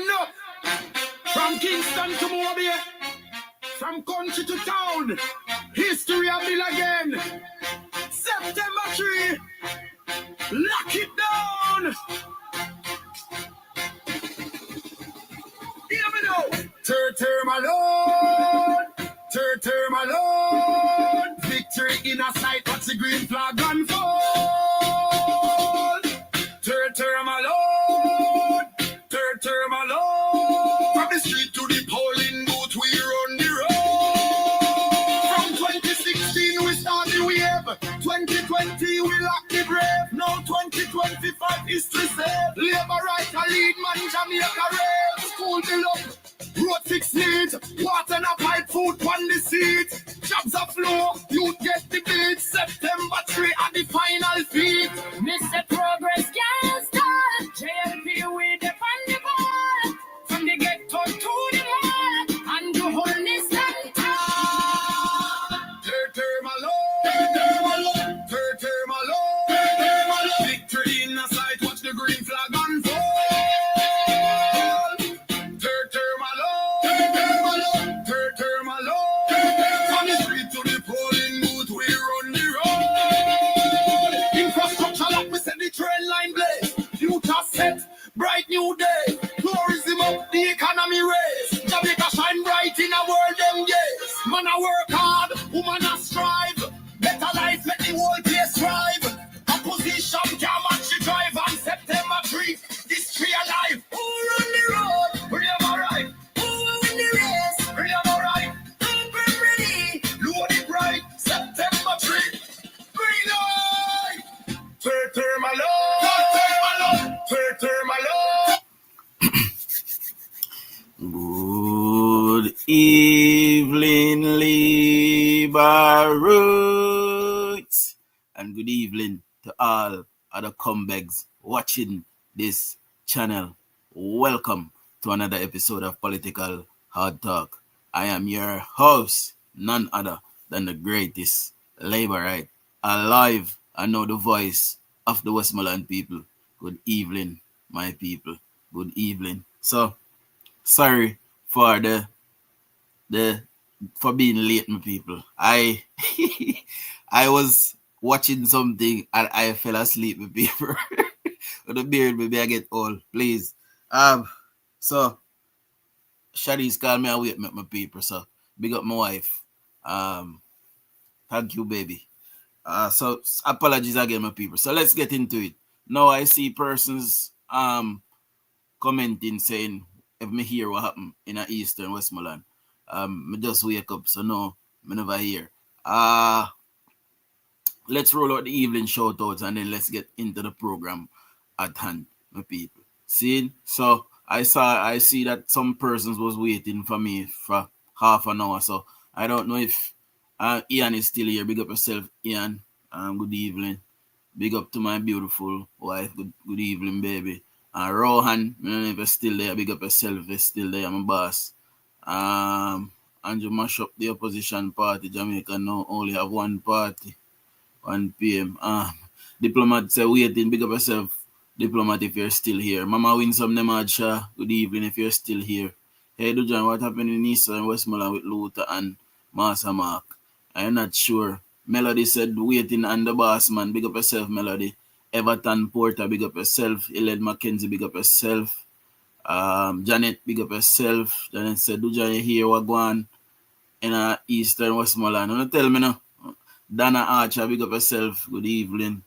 Stand up. From Kingston to Mobile, from country to town, history will build again. September 3, lock it down. Hear me now. Third my Lord. Third my Lord. Victory in a sight, watch the green flag unfold. Third my Lord. Third my Lord. From the street to the polling booth, we run the road. From 2016 we start the wave. 2020 we lock the grave. Now 2025 history save. Labor right a lead man, Jamaica rave. School build up, road fix neat. Water and a pipe, food on the seat. Jobs are flow, you get the beat. September 3 at the final feet. Mr. Progress can't stop. JLP with the funny ball. From the ghetto to the mall. And you hold this stand tall. Third my Lord. Third my Lord. Third my Lord. Third my Lord. Victory in the sight, watch the green flag unfold. Third my Lord. Third my Lord. Third my Lord. From the street to the polling booth, we run the road. Infrastructure like we set the train line blaze. Future set, bright new day. Tourism up, the economy raise. Jamaica shine bright in a world them days. Man a work hard, woman a strive. Better life, let the whole place thrive. Opposition can't match the drive. On September 3, history alive. Who run the road? We never right. Who win the race? We never right. Open ready, load it right. September 3, green light. Third my Lord. Third my Lord. Third my Lord. Good evening, Liber Roots, and good evening to all other comebacks watching this channel. Welcome to another episode of Political Hard Talk. I am your host, none other than the greatest Labourite alive. I know the voice of the Westmoreland people. Good evening, my people. Good evening. So, sorry for for being late, my people. I was watching something and I fell asleep, my people. With the beard, maybe I get old. Please. So Shadi's called me and wait, my people. So big up my wife. Thank you, baby. So apologies again, my people. So let's get into it. Now I see persons commenting saying if me hear what happened in a Eastern Westmoreland. Me just wake up, so no, me never hear. Let's roll out the evening shout outs and then let's get into the program at hand, my people. See? So I see that some persons was waiting for me for half an hour. So I don't know if Ian is still here. Big up yourself, Ian. Good evening. Big up to my beautiful wife. Good evening, baby. Rohan, I don't know if you're still there. Big up yourself, you're still there, my boss. And you mash up the opposition party. Jamaica now only have one party, 1 p.m. Diplomat say waiting. Big up yourself, Diplomat, if you're still here. Mama Winsome Nemadsha, good evening if you're still here. Hey DUJON, what happened in East and Westmoreland with Luther and Master Mark? I'm not sure. Melody said waiting and the boss man. Big up yourself, Melody. Everton Porter, big up yourself. Eled Mackenzie, big up yourself. Janet, big up yourself. Janet said, DUJON, you hear what going in Eastern Westmoreland? Don't tell me now. Dana Archer, big up yourself. Good evening.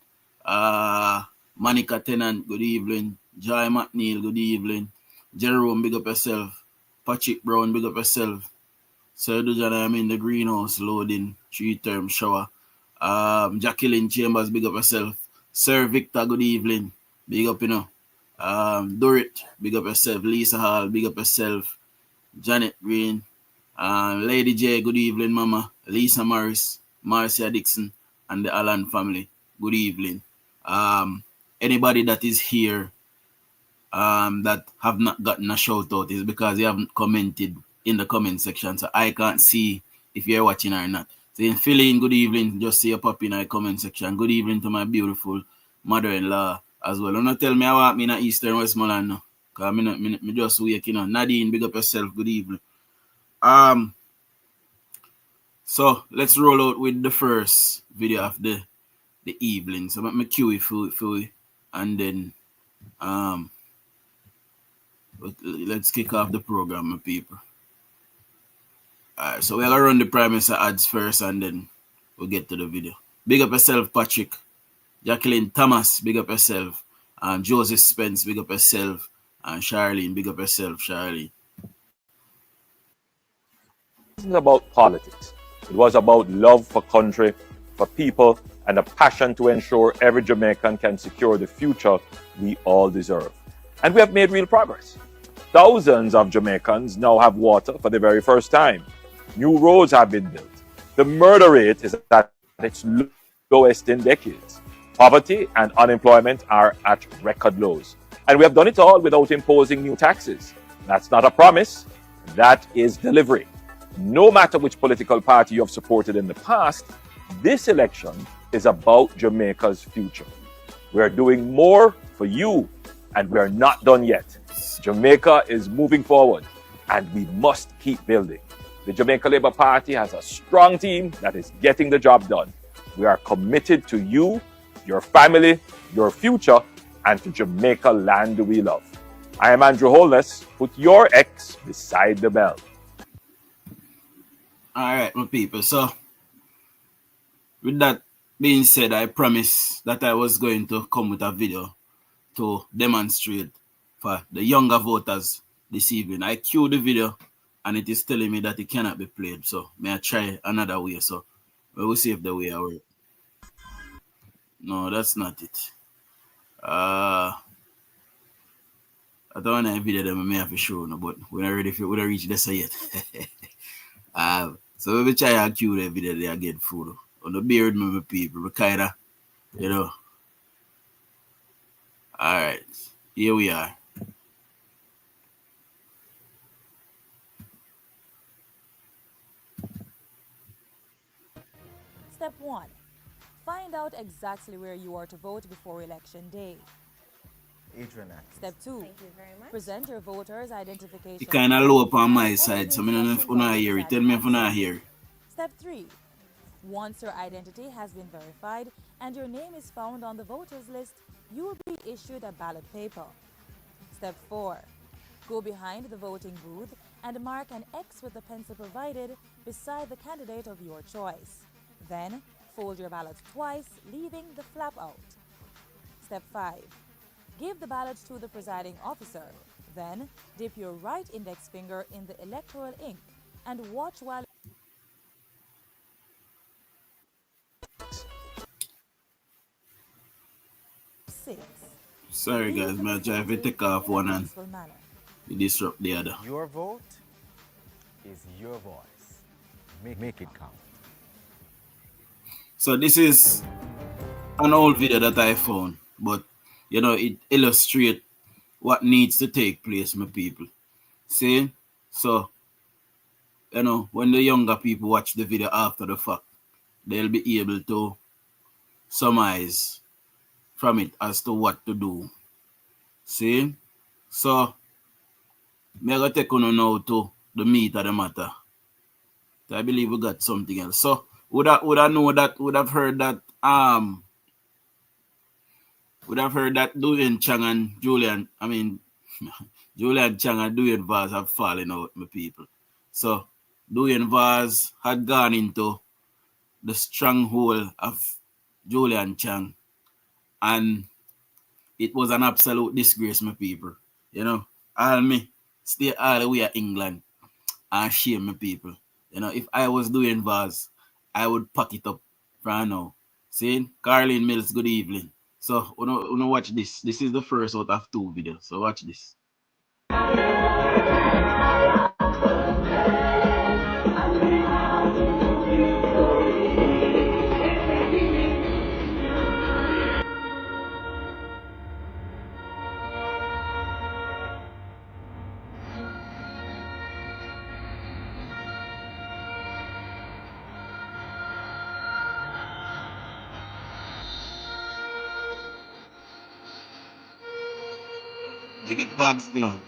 Monica Tennant, good evening. Joy McNeil, good evening. Jerome, big up yourself. Patrick Brown, big up yourself. So DUJON, I'm in the greenhouse loading 3-term shower. Jacqueline Chambers, big up yourself. Sir Victor, good evening. Big up, you know. Dorit, big up yourself. Lisa Hall, big up yourself. Janet Green. Lady J, good evening, Mama. Lisa Morris, Marcia Dixon, and the Allen family, good evening. Anybody that is here that have not gotten a shout out is because you haven't commented in the comment section, so I can't see if you're watching or not. So in Philly, good evening. Just see a pop in the comment section. Good evening to my beautiful mother-in-law as well. Don't tell me I want me in Eastern Westmoreland now. Cause me just waking up. Nadine, big up yourself. Good evening. So let's roll out with the first video of the evening. So let me cue it for and then let's kick off the program, my people. Alright, so we're gonna run the Prime Minister ads first and then we'll get to the video. Big up yourself, Patrick. Jacqueline Thomas, big up yourself. And Joseph Spence, big up yourself. And Charlene, big up yourself, Charlene. It wasn't about politics. It was about love for country, for people, and a passion to ensure every Jamaican can secure the future we all deserve. And we have made real progress. Thousands of Jamaicans now have water for the very first time. New roads have been built. The murder rate is at its lowest in decades. Poverty and unemployment are at record lows. And we have done it all without imposing new taxes. That's not a promise, that is delivery. No matter which political party you have supported in the past, this election is about Jamaica's future. We are doing more for you, and we are not done yet. Jamaica is moving forward, and we must keep building. The Jamaica Labour Party has a strong team that is getting the job done. We are committed to you, your family, your future, and to Jamaica land we love. I am Andrew Holness. Put your X beside the bell. All right, my people. So, with that being said, I promised that I was going to come with a video to demonstrate for the younger voters this evening. I queued the video and it is telling me that it cannot be played. So, may I try another way? So, we will see if the way I work. No, that's not it. I don't want to video them. I may have to show no, but we're not ready for we don't reach this yet. So we will try and cue the video there again food. On the beard, my people, we kinda, you know. Alright, here we are. Step 1. Find out exactly where you are to vote before election day. Step 2. Thank you very much. Present your voter's identification. It kind of low up on my side, so I don't know if you not hear it. Tell me if you not hear it. Step 3. Once your identity has been verified and your name is found on the voters list, you will be issued a ballot paper. Step 4. Go behind the voting booth and mark an X with the pencil provided beside the candidate of your choice. Then, fold your ballot twice, leaving the flap out. Step 5. Give the ballot to the presiding officer. Then, dip your right index finger in the electoral ink and watch while 6. Sorry guys, I'm trying to take off one and disrupt the other. Your vote is your voice. Make it count. So this is an old video that I found, but you know it illustrates what needs to take place, my people. See? So you know when the younger people watch the video after the fact, they'll be able to surmise from it as to what to do. See? So I'm going to take on now to the meat of the matter. So I believe we got something else. So would I know that would have heard that Chang and Julian Chang and Julian Vaz have fallen out, my people. So Julian Vaz had gone into the stronghold of Julian Chang, and it was an absolute disgrace, my people. You know, all me stay all the way at England and shame my people. You know, if I was doing Vaz, I would pack it up right now. See, Caroline Mills, good evening. So, you know, watch this. This is the first out of 2 videos. So, watch this. They get bags now.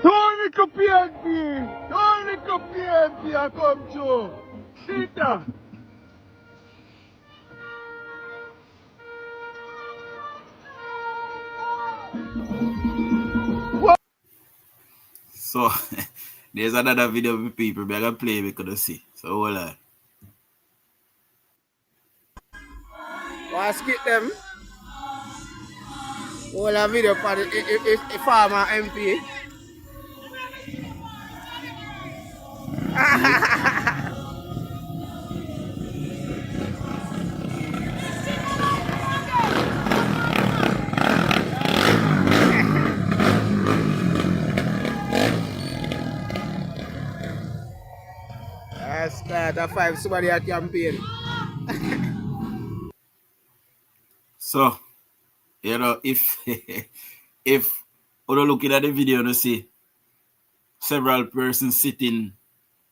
Tony PNP! Tony PNP, I come through! Sit down! So there's another video of people but I can play we could see. So hold on. Why skip them? All a video for the farmer MP. Start a 5 somebody a campaign. So you know if if you're looking at the video you see several persons sitting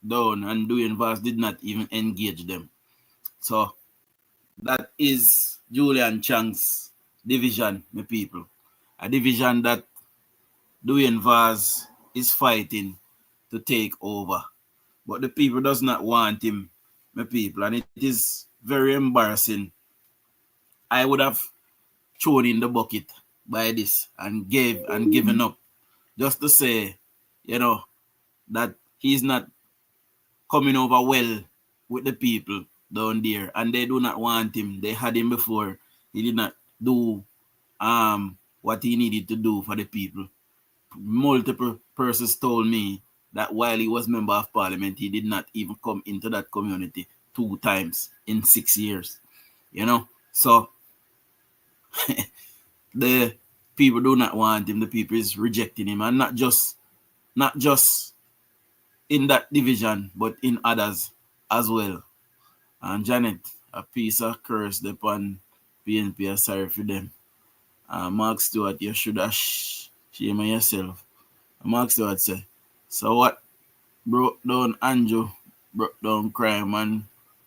down and doing VAS did not even engage them. So that is Julian Chang's division, my people. A division that doing VAS is fighting to take over. But the people does not want him, my people, and it is very embarrassing. I would have thrown in the bucket by this and given up just to say, you know, that he's not coming over well with the people down there, and they do not want him. They had him before. He did not do what he needed to do for the people. Multiple persons told me that while he was member of parliament, he did not even come into that community 2 times in 6 years. You know, so the people do not want him. The people is rejecting him, and not just in that division, but in others as well. And Janet, a piece of curse upon PNP. Sorry for them. Mark Stewart, you should have shame on yourself. Mark Stewart said, so what broke down Andrew, broke down crime, and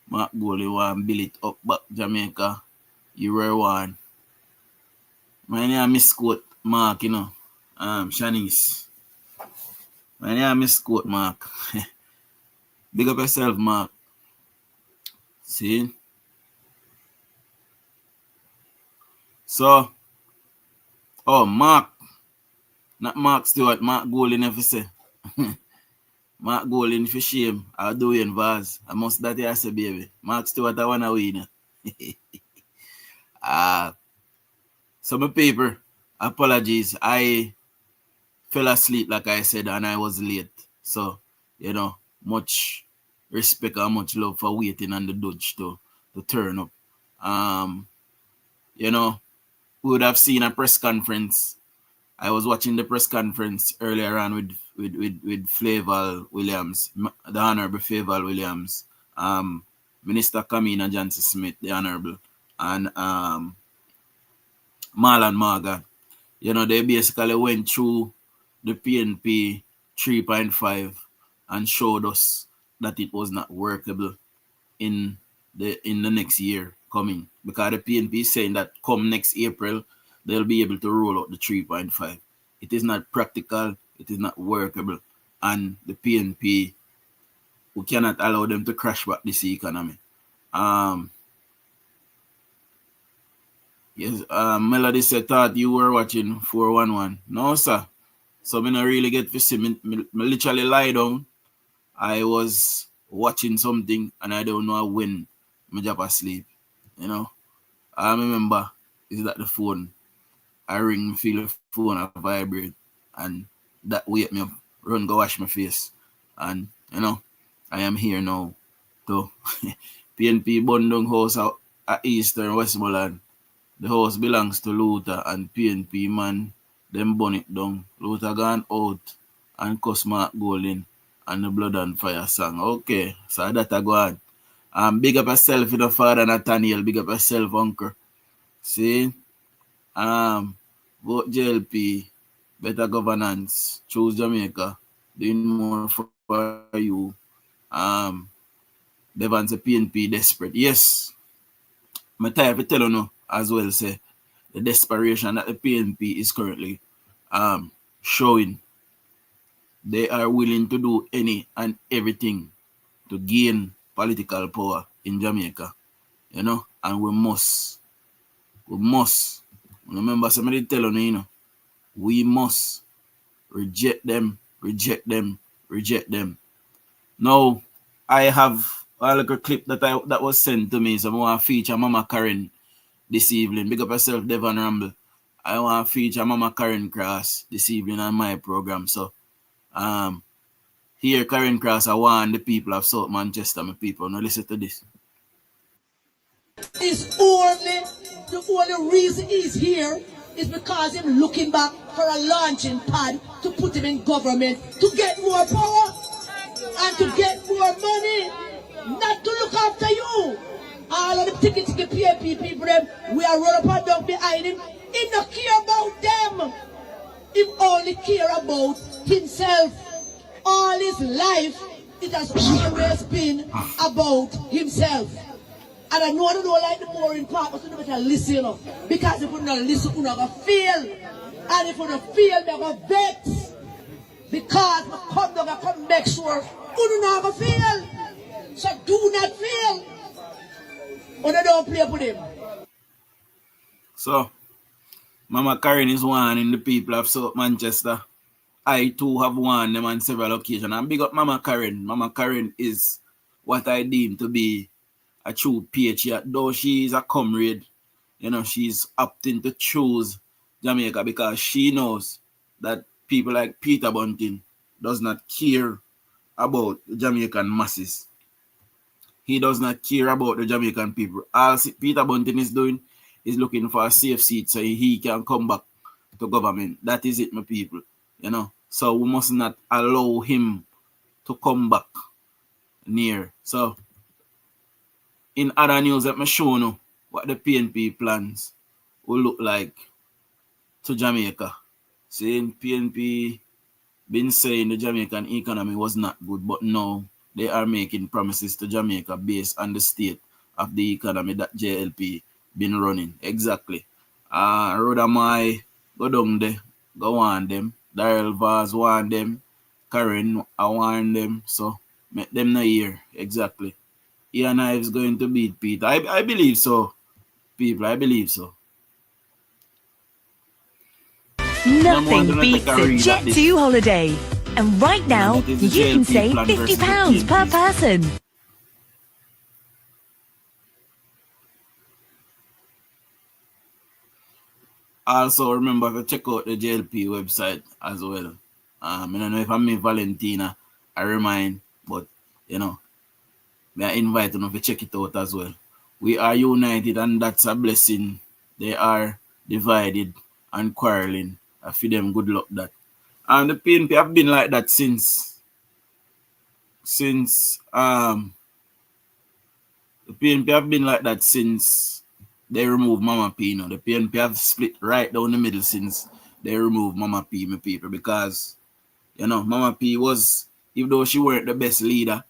Mark Goldie want build it up back Jamaica. You were one. My name is misquote Mark, you know. Shanice. My name is misquote Mark. Big up yourself, Mark. See? So, Mark. Not Mark Stewart, Mark Goldie never say. Mark Goldie for shame. I'll do in Vaz. I must that I say, baby. Mark Stewart, I want to win. So my paper, apologies. I fell asleep, like I said, and I was late. So, you know, much respect and much love for waiting on the Dutch to turn up. You know, we would have seen a press conference. I was watching the press conference earlier on with Flavel Williams, the Honorable Flavel Williams, Minister Kamina Johnson Smith, the Honorable, and Marlon Marga. You know, they basically went through the PNP 3.5 and showed us that it was not workable in the next year coming, because the PNP is saying that come next April they'll be able to roll out the 3.5. It is not practical, it is not workable, and the PNP, we cannot allow them to crash back this economy. Yes, Melody said, thought you were watching 411. No, sir. So I don't really get to see. Me literally lie down. I was watching something and I don't know when I drop asleep. You know, I remember is that the phone. I ring, feel the phone, I vibrate, and that wake me up. Run, go wash my face, and you know, I am here now. So PNP Bundung House at Eastern Westmoreland. The house belongs to Luther and PNP man. Them burn it down. Luther gone out and cuss Mark Golding and the Blood and Fire song. Okay, so that I go on. Big up yourself, your father Nathaniel. Big up yourself, uncle. See? Vote JLP. Better governance. Choose Jamaica. Doing more for you. Devon's a PNP desperate. Yes. I'm tired to tell you now as well, say the desperation that the PNP is currently showing. They are willing to do any and everything to gain political power in Jamaica. You know, and we must. Remember somebody telling you, we must reject them. Now, I have a little clip that was sent to me, so I want to feature Mama Karen this evening. Big up yourself, Devon Ramble. I want to feature Mama Karen Cross this evening on my program. So, here Karen Cross, I want the people of South Manchester, my people. Now listen to this. The only reason he's here is because him looking back for a launching pad to put him in government to get more power and to get more money, not to look after you. All of the ticket PAP people, we are run up and down behind him. He don't care about them. He only care about himself. All his life, it has always been about himself. And I don't like the boring part, but you better listen up. Because if you don't listen, you're going to fail. And if you don't fail, you're going to vex. Because we come down and come make sure you're not going to fail. So do not fail. Or they don't play with him. So, Mama Karen is one in the people of South Manchester. I too have won them on several occasions. And big up Mama Karen. Mama Karen is what I deem to be a true patriot. Though she is a comrade, you know, she's opting to choose Jamaica because she knows that people like Peter Bunting does not care about the Jamaican masses. He does not care about the Jamaican people. All Peter Bunting is doing is looking for a safe seat so he can come back to government. That is it, my people. You know, so we must not allow him to come back near. So, in other news, let me show you what the PNP plans will look like to Jamaica. Saying PNP been saying the Jamaican economy was not good, but now they are making promises to Jamaica based on the state of the economy that JLP been running. Exactly. Rodamai go down there, go on them. Daryl Vaz want them. Karen, I want them. So, make them not here. Exactly. Ian is going to beat Peter. I believe so, people. I believe so. Nothing beats a Jet2 holiday. And right now, you can save £50 per person. Also, remember to check out the JLP website as well. I don't know if I'm in Valentina, I remind, but, you know, I invite them to check it out as well. We are united and that's a blessing. They are divided and quarreling. I feel them good luck that. And the PNP have been like that since the PNP have been like that since they removed Mama P. You know, the PNP have split right down the middle since they removed Mama P, my people, because, you know, Mama P was, even though she weren't the best leader,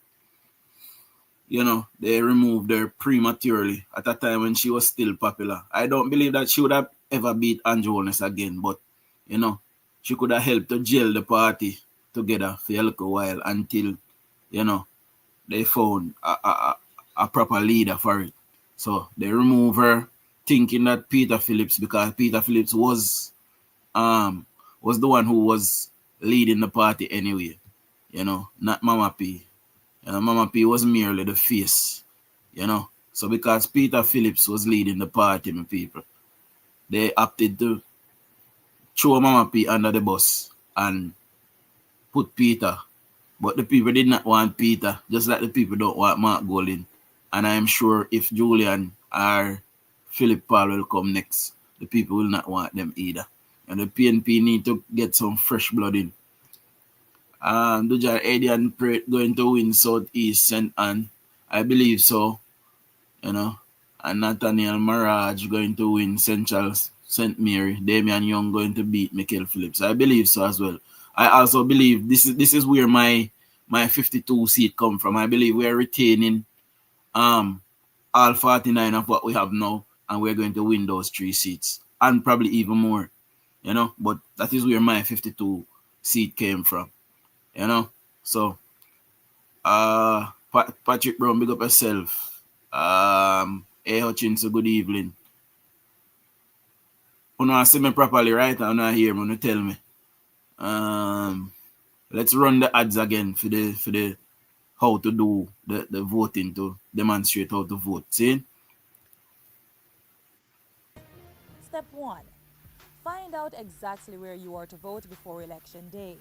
you know, they removed her prematurely at a time when she was still popular. I don't believe that she would have ever beat Andrew Holness again, but, you know, she could have helped to gel the party together for a little while until, you know, they found a proper leader for it. So they removed her, thinking that Peter Phillips, because Peter Phillips was the one who was leading the party anyway, you know, not Mama P. You know, Mama P was merely the face, you know. So because Peter Phillips was leading the party, my people, they opted to throw Mama P under the bus and put Peter. But the people did not want Peter, just like the people don't want Mark Golding. And I am sure if Julian or Philip Paul will come next. The people will not want them either. And the PNP need to get some fresh blood in. Dujan Edian going to win Southeast St. Anne. I believe so. You know. And Nathaniel Maraj going to win Central St. Mary. Damian Young going to beat Michael Phillips. I believe so as well. I also believe this is where my 52 seat come from. I believe we are retaining all 49 of what we have now, and we're going to win those 3 seats and probably even more, you know. But that is where my 52 seat came from, you know. So Patrick Brown, big up yourself. Hey Hutchins, good evening. You know, see me properly, right? I'm not here, man. Tell me. Let's run the ads again for the how to do the voting, to demonstrate how to vote. See? Step 1. Find out exactly where you are to vote before Election Day.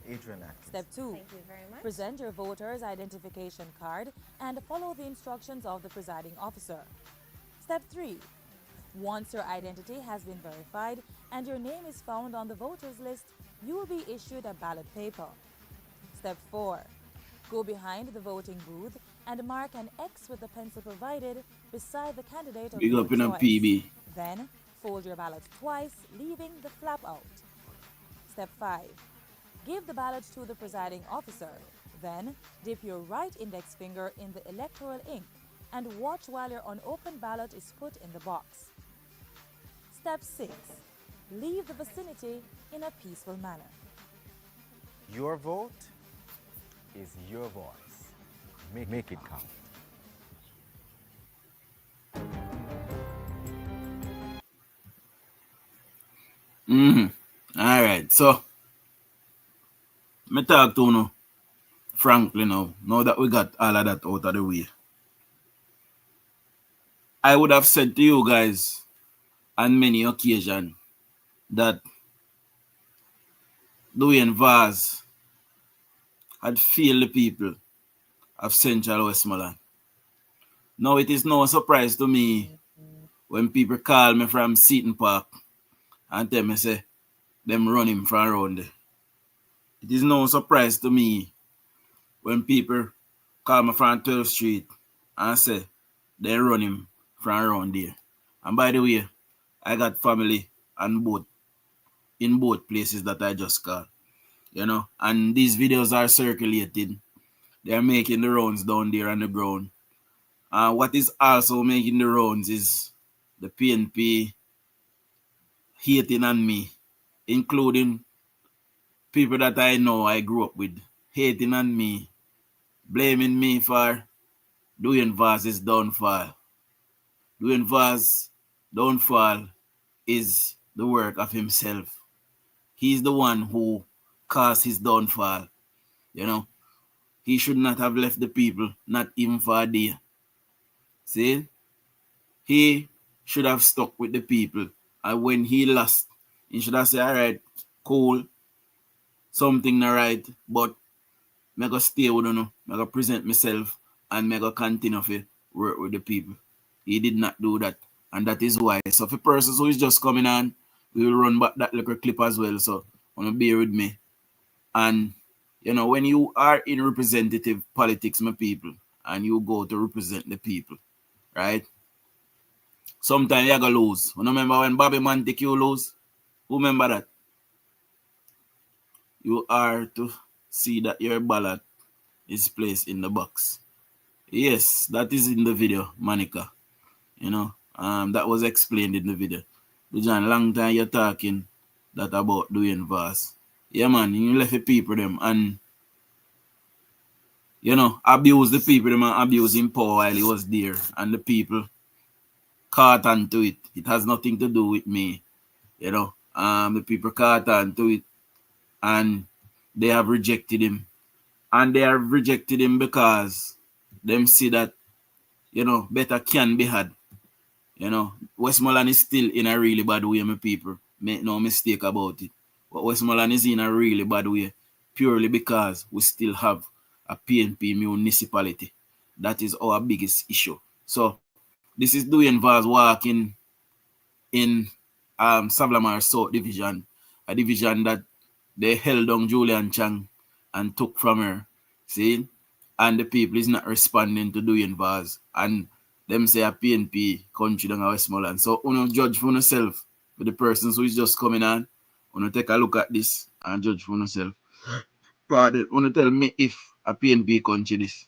Adrian Atkins. Step 2. Thank you very much. Present your voter's identification card and follow the instructions of the presiding officer. Step 3. Once your identity has been verified and your name is found on the voters list, you will be issued a ballot paper. Step 4. Go behind the voting booth and mark an X with the pencil provided beside the candidate of your choice. PB. Then, fold your ballot twice, leaving the flap out. Step 5. Give the ballot to the presiding officer. Then, dip your right index finger in the electoral ink and watch while your unopened ballot is put in the box. Step 6. Leave the vicinity in a peaceful manner. Your vote is your voice. Make it count. All right. So, me talk to you frankly now that we got all of that out of the way. I would have said to you guys on many occasions that DUJON'S had failed the people of Central Westmoreland. Now it is no surprise to me when people call me from Seaton Park and tell me say them run him from around there. It is no surprise to me when people call me from 12th Street and say they run him from around there. And by the way, I got family in both places that I just called. You know, and these videos are circulated. They are making the rounds down there on the ground. What is also making the rounds is the PNP hating on me, including people that I know I grew up with, hating on me, blaming me for DUJON'S downfall. DUJON'S downfall is the work of himself. He's the one who caused his downfall. You know, he should not have left the people, not even for a day. See? He should have stuck with the people. And when he lost, he should have said, all right, cool, something not right, but I go stay with you, I go present myself, and I go continue to work with the people. He did not do that, and that is why. So for persons who is just coming on, we will run back that little clip as well, so wanna bear with me. And you know, when you are in representative politics, my people, and you go to represent the people, right? Sometimes you gonna lose. You remember when Bobby Montague lose? Who remember that? You are to see that your ballot is placed in the box. Yes, that is in the video, Monica. You know, that was explained in the video. John, long time you're talking that about DUJON'S. Yeah, man, you left the people them and you know, abuse the people them and abuse him power while he was there, and the people caught on to it. It has nothing to do with me. You know, the people caught on to it and they have rejected him. And they have rejected him because them see that, you know, better can be had. You know, Westmoreland is still in a really bad way, my people. Make no mistake about it. But Westmoreland is in a really bad way purely because we still have a PNP municipality. That is our biggest issue. So this is DUJON'S walk in Savlamar South Division, a division that they held on Julian Chang and took from her. See? And the people is not responding to DUJON'S. And them say a PNP country down Westmoreland. So judge for yourself with the persons who is just coming on. Take a look at this and judge for yourself. Pardon, tell me if a PNP country this.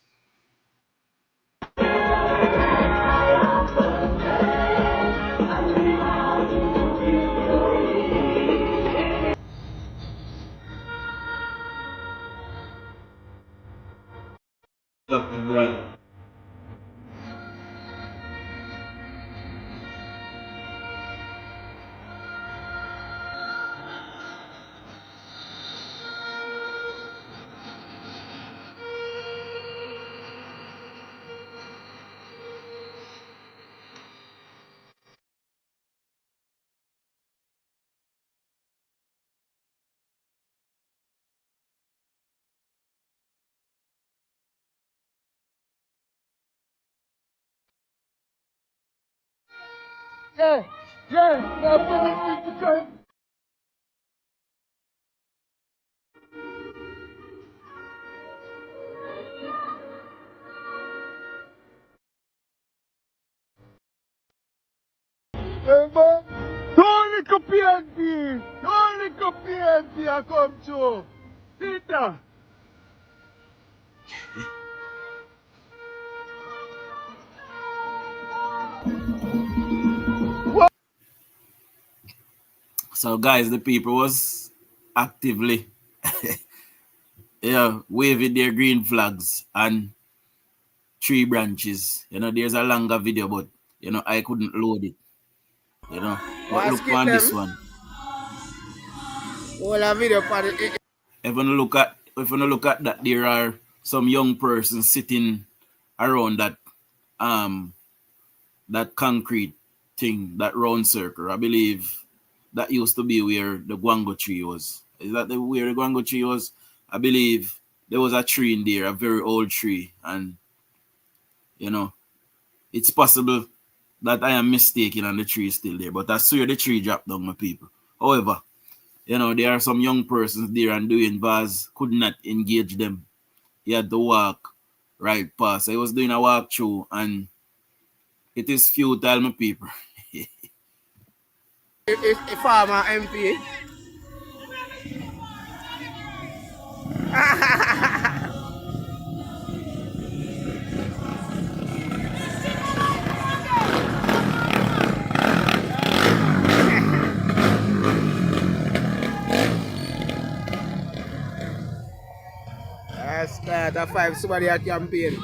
Right. Don't look PNP! Don't look PNP! I come to Peter! So guys, the people was actively waving their green flags and tree branches. There's a longer video, but I couldn't load it. But look on this one. Video If you look at that, there are some young persons sitting around that that concrete thing, that round circle. I believe that used to be where the guango tree was. Is that where the guango tree was? I believe there was a tree in there, a very old tree, and it's possible that I am mistaken and the tree is still there, but I swear the tree dropped down, my people. However, there are some young persons there, and DUJON'S could not engage them. He had to walk right past. I was doing a walkthrough, and it is futile, my people. If farmer MP. Start a 5 somebody a campaign.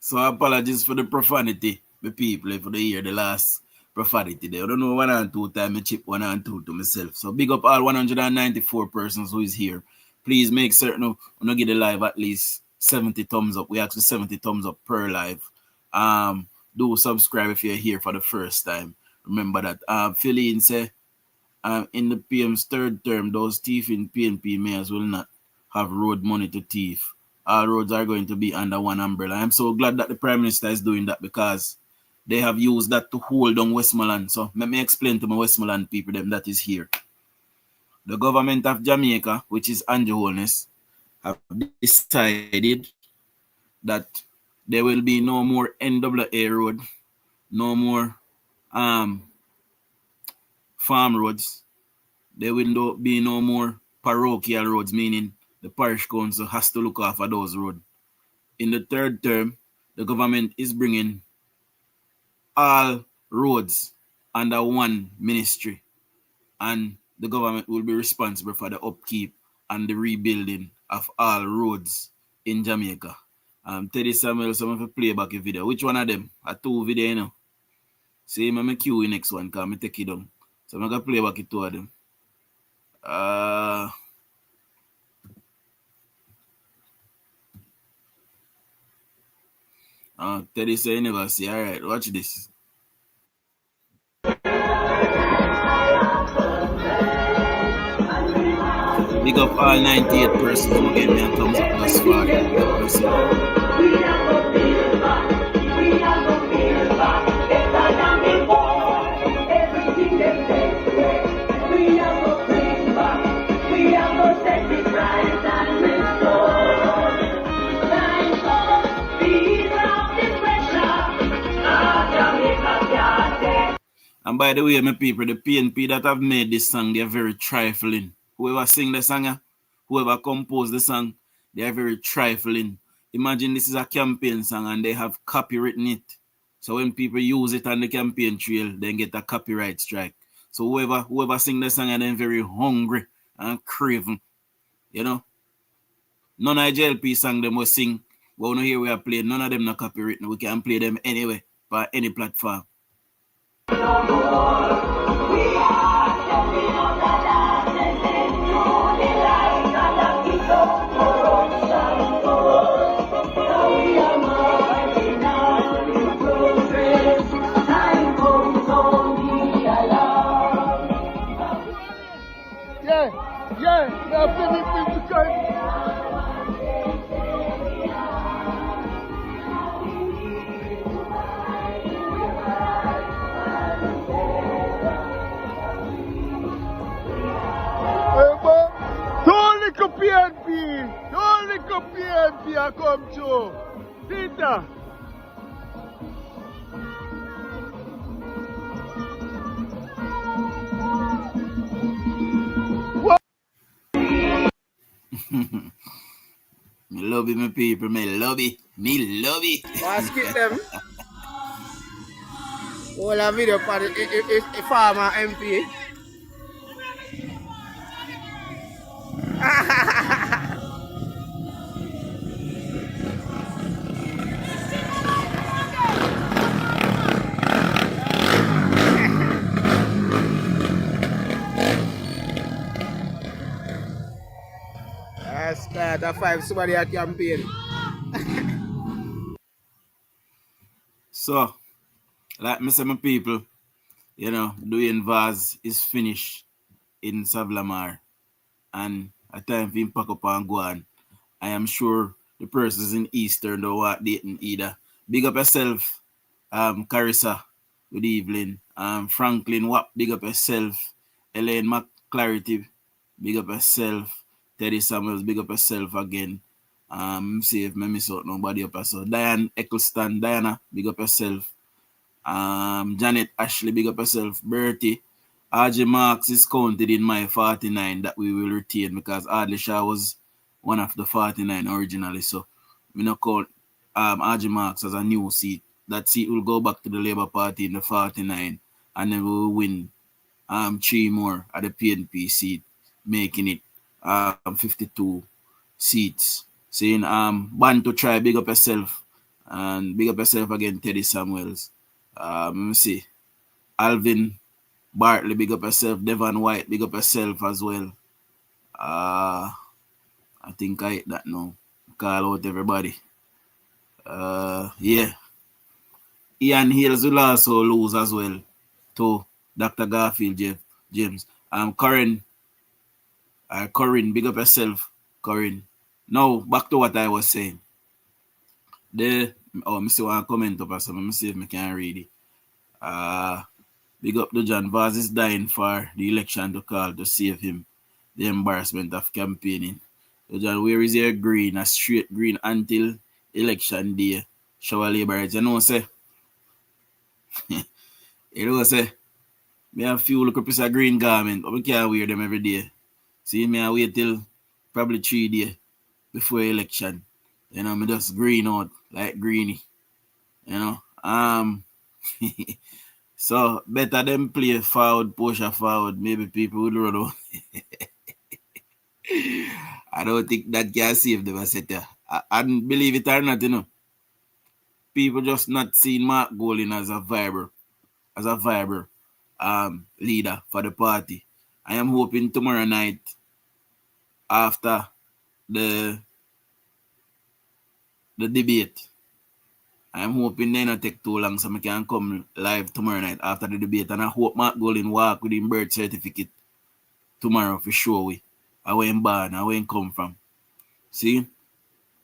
So apologies for the profanity, the people, for the year, the last profanity there. I don't know 1 and 2 times I chip 1 and 2 to myself. So big up all 194 persons who is here. Please make certain you get the live at least 70 thumbs up. We ask for 70 thumbs up per live. Do subscribe if you're here for the first time. Remember that. Philly say in the PM's third term, those thief in PNP mayors will not have road money to thief. All roads are going to be under one umbrella. I'm so glad that the Prime Minister is doing that, because they have used that to hold on Westmoreland. So let me explain to my Westmoreland people them that is here. The government of Jamaica, which is Andrew Holness, have decided that there will be no more NWA road, no more farm roads. There will be no more parochial roads, meaning the parish council has to look after those roads. In the third term, the government is bringing all roads under one ministry, and the government will be responsible for the upkeep and the rebuilding of all roads in Jamaica. Teddy Samuel, some of the playback a video. Which one of them? A 2 video, See, I'm going to queue the next one, because I take it down. So I'm going to play back it 2 of them. Teddy say you never see. All right, watch this. Big up all 98 persons who gave me a thumbs up thus far. And by the way, my people, the PNP that have made this song, they're very trifling. Whoever sing the song, whoever composed the song, they are very trifling. Imagine this is a campaign song and they have copywritten it. So when people use it on the campaign trail, they get a copyright strike. So whoever sing the song and they're very hungry and craving, you know. None of the JLP song them will sing. But when here we are playing, none of them not copywritten. We can play them anyway, by any platform. PNP I come to. Tita. Me love it, my people. Me love it. Me love it. Why skip them? All a video for the farmer MP. Start a 5 somebody a campaign. So, like me say, my people, you know, DUJON'S is finished in Savlamar. And a time for him pack up and go on. I am sure the persons in Eastern don't want dating either. Big up yourself, Carissa, good evening. Franklin Wapp, big up yourself. Elaine McClarity, big up yourself. Teddy Samuels, big up yourself again. See if I miss out nobody up so. Diane Eccleston, Diana, big up yourself. Janet Ashley, big up yourself. Bertie, RJ Marks is counted in my 49 that we will retain because Adley Shaw was one of the 49 originally. So we not count RJ Marks as a new seat. That seat will go back to the Labour Party in the 49 and then we will win 3 more at the PNP seat, making it 52 seats. Saying Bantu try, big up yourself. And big up yourself again, Teddy Samuels. Let me see. Alvin Bartley, big up yourself. Devon White, big up yourself as well. I think I hit that now. Call out everybody. Yeah. Ian Hills will also lose as well to Dr. Garfield James. Corinne, big up yourself, Corinne. Now, back to what I was saying. I see one comment up or something. Let me see if I can read it. Big up DUJON'S is dying for the election to call to save him the embarrassment of campaigning. DUJON, where is your green? A straight green until election day. Shower labor rights. You know what I say? You know what I say? Me have few look up a green garment, but we can't wear them every day. See, me I wait till probably 3 days before election. You know, me just green out like greeny. You know. So better them play forward, push forward. Maybe people would run out. I don't think that can save them. I said, I don't believe it or not, you know. People just not seeing Mark Golding as a viber leader for the party. I am hoping tomorrow night after the debate. I am hoping they not take too long so I can come live tomorrow night after the debate. And I hope Mark Golding walk with his birth certificate tomorrow for sure. I went born, I went come from. See?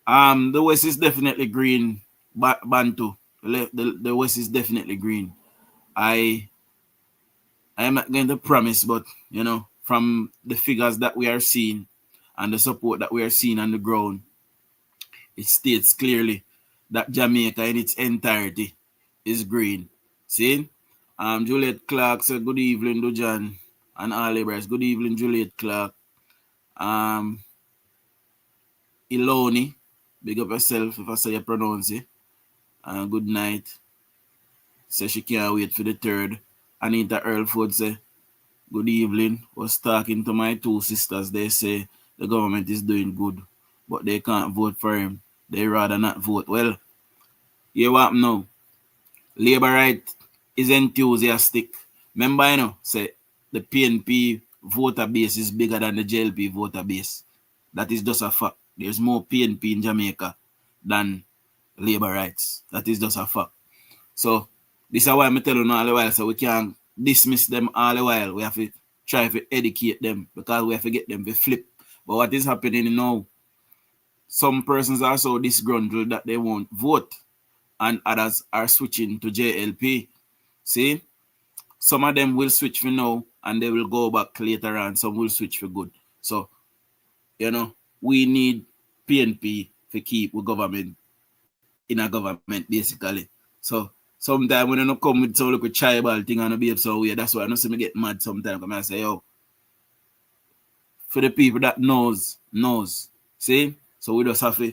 The West is definitely green. Bantu. The West is definitely green. I am not going to promise, but you know, from the figures that we are seeing and the support that we are seeing on the ground, it states clearly that Jamaica in its entirety is green. See? Juliet Clark said, good evening, Dujan and all laborers. Good evening, Juliet Clark. Iloni, big up yourself if I say you pronounce it. Good night. Say she can't wait for the third. Anita Earlford say, good evening. Was talking to my two sisters. They say the government is doing good, but they can't vote for him. They rather not vote. Well, you what now? Labour right is enthusiastic. Remember, say the PNP voter base is bigger than the JLP voter base. That is just a fact. There's more PNP in Jamaica than Labour rights. That is just a fact. So this is why I'm telling you all the while, so we can't dismiss them all the while. We have to try to educate them because we have to get them to flip. But what is happening now, some persons are so disgruntled that they won't vote and others are switching to JLP. See? Some of them will switch for now and they will go back later on. Some will switch for good. So, we need PNP to keep the government in a government, basically. So, sometimes when I come with some little tribal thing and behave so weird, that's why I know see me get mad sometimes. I say, yo, for the people that knows. See? So we just have to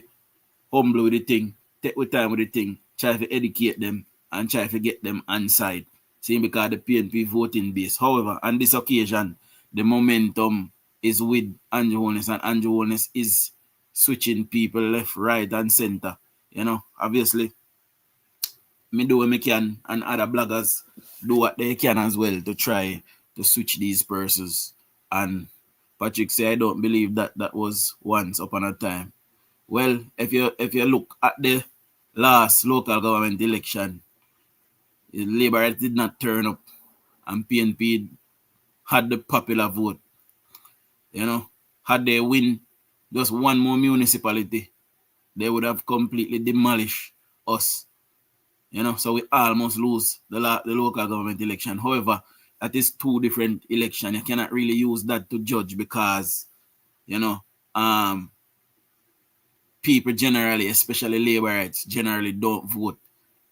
humble with the thing, take the time with the thing, try to educate them and try to get them on side. See, because the PNP voting base. However, on this occasion, the momentum is with Andrew Holness, and Andrew Holness is switching people left, right, and center. Obviously, me do what I can, and other bloggers do what they can as well to try to switch these persons. And Patrick say, I don't believe that was once upon a time. Well, if you look at the last local government election, the Labour did not turn up, and PNP had the popular vote. Had they win just one more municipality, they would have completely demolished us. So we almost lose the local government election. However, that is two different elections. You cannot really use that to judge because, people generally, especially Labour rights, generally don't vote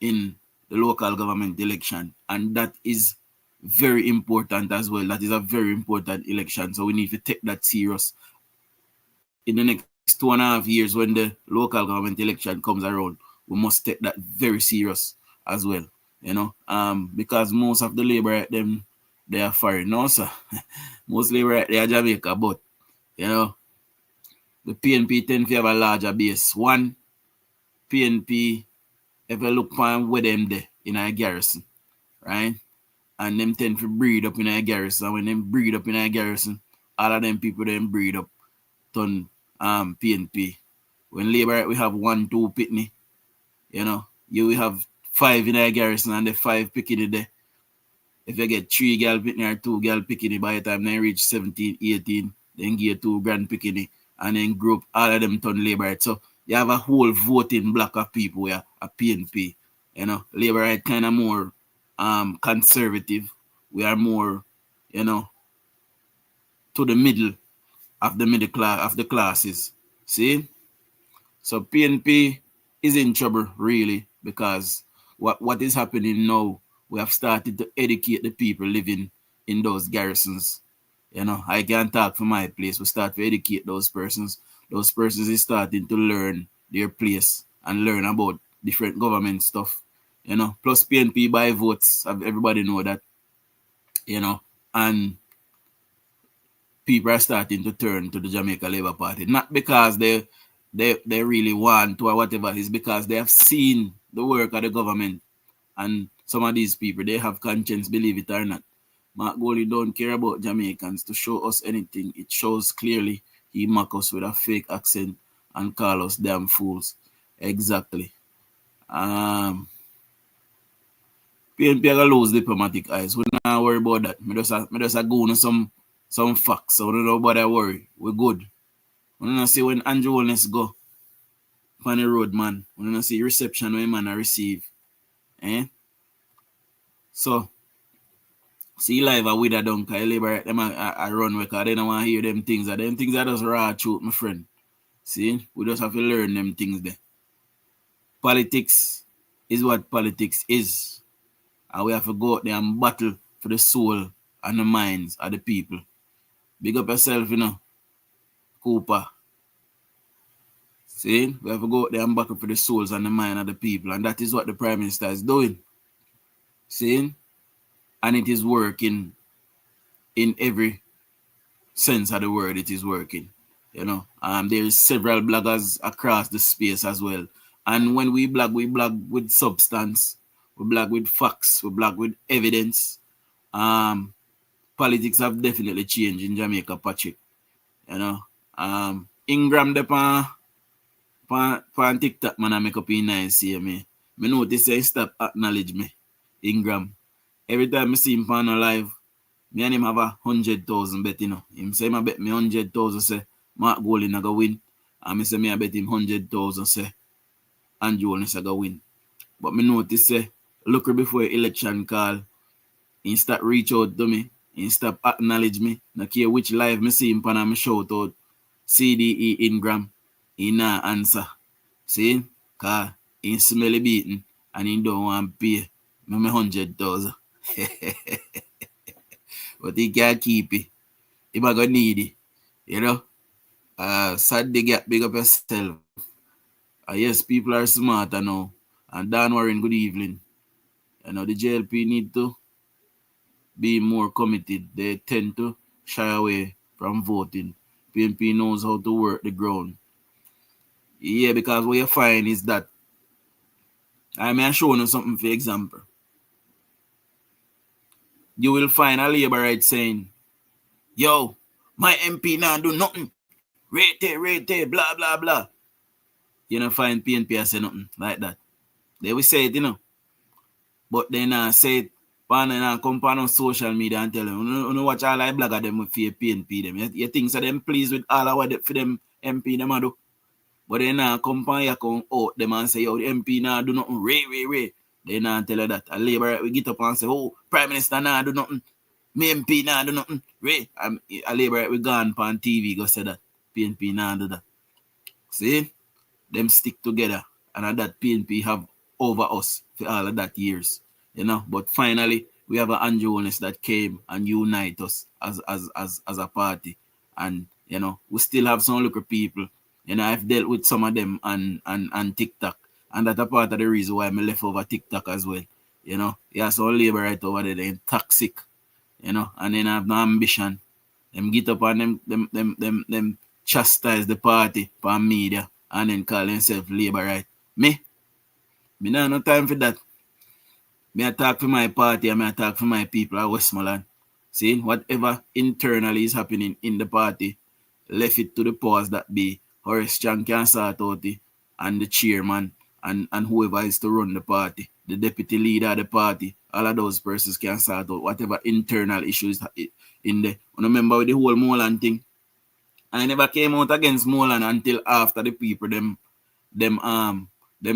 in the local government election. And that is very important as well. That is a very important election. So we need to take that serious. In the next 2.5 years, when the local government election comes around, we must take that very serious as well. Because most of the Labour right, them, they are foreign. No, sir. Most Labour right, they are Jamaica, but, the PNP tend to have a larger base. One, PNP, if you look on where them there in a garrison, right? And them tend to breed up in a garrison. When them breed up in a garrison, all of them people then breed up to PNP. When Labour, we have 1, 2 pitney, you will have 5 in a garrison and the 5 picking it there. If you get 3 girl pitney or 2 girl picking it, by the time they reach 17, 18, then get 2 grand picking it, and then group all of them turn Labour. So you have a whole voting block of people where a PNP. Labour right kind of more conservative. We are more, to the middle of the classes. See? So PNP is in trouble really because what is happening now, we have started to educate the people living in those garrisons. I can't talk for my place. We start to educate those persons. Those persons is starting to learn their place and learn about different government stuff. Plus PNP buy votes. Everybody know that. And people are starting to turn to the Jamaica Labour Party. Not because they really want to or whatever. It's because they have seen the work of the government. And some of these people, they have conscience, believe it or not. Mark Goley don't care about Jamaicans to show us anything. It shows clearly he mock us with a fake accent and call us damn fools. Exactly. PNP are gonna lose diplomatic eyes. We not worry about that. Me just go on some facts. So we don't know about that worry. We're good. We don't see when Andrew Holness go on the road, man. We don't see reception when man receive. So see live with a dunk, I labor them I run because they don't want to hear them things. Them things are just raw truth, my friend. See? We just have to learn them things there. Politics is what politics is. And we have to go out there and battle for the soul and the minds of the people. Big up yourself, Cooper. See, we have to go out there and battle for the souls and the mind of the people. And that is what the Prime Minister is doing. See? And it is working in every sense of the word. It is working. There's several bloggers across the space as well. And when we blog with substance, we blog with facts, we blog with evidence. Politics have definitely changed in Jamaica, Patrick. Ingram the pan TikTok, man, I make up in nice here, me. Me notice he stop acknowledge me, Ingram. Every time I see him on live, me and him have 100,000 bet, Him say I bet me 100,000, say Mark Golding go win. And me say me I bet him 100,000, say Andrew Holness go win. But me notice say, look before election call, he start reach out to me, he stop acknowledge me. No care which live me see him pan and me shout out CDE Ingram. He not answer. See? Cause he smelly beaten and he don't want to pay me 100,000. But he can't keep it. He might go need it. Sad they get big up yourself. Yes, people are smarter now. And Dan Warren, good evening. The JLP need to be more committed. They tend to shy away from voting. PNP knows how to work the ground. Yeah, because what you find is that I'm showing you something for example. You will find a labor right saying, yo, my MP now do nothing. Rate, blah, blah, blah. You don't find PNP say nothing like that. They will say it, But then say it, come on social media and tell them, you watch all I blog at them with PNP them. You think so them pleased with all of what for them MP them do? But then come on here, come out them and say, yo, the MP now do nothing, Ray. They now tell you that. A labor we get up and say, oh, Prime Minister now do nothing. Me MP now do nothing, Ray. A labor we gone on TV go say that. PNP now do that. See? Them stick together. And that PNP have over us for all of that years. But finally, we have an Andrew Holness that came and unite us as a party. And, we still have some local people. I've dealt with some of them and TikTok. And that's a part of the reason why I left over TikTok as well. Yeah, some labor right over there, they're toxic. And then I have no ambition. Them get up and them chastise the party for media and then call themselves labor right. Me don't have no time for that. Me I talk for my party and I talk for my people at Westmoreland. See, whatever internally is happening in the party, left it to the powers that be. Horace Chang can sort out it, and the chairman and whoever is to run the party, the deputy leader of the party, all of those persons can sort out whatever internal issues in there. Remember with the whole Moreland thing, I never came out against Moreland until after the people them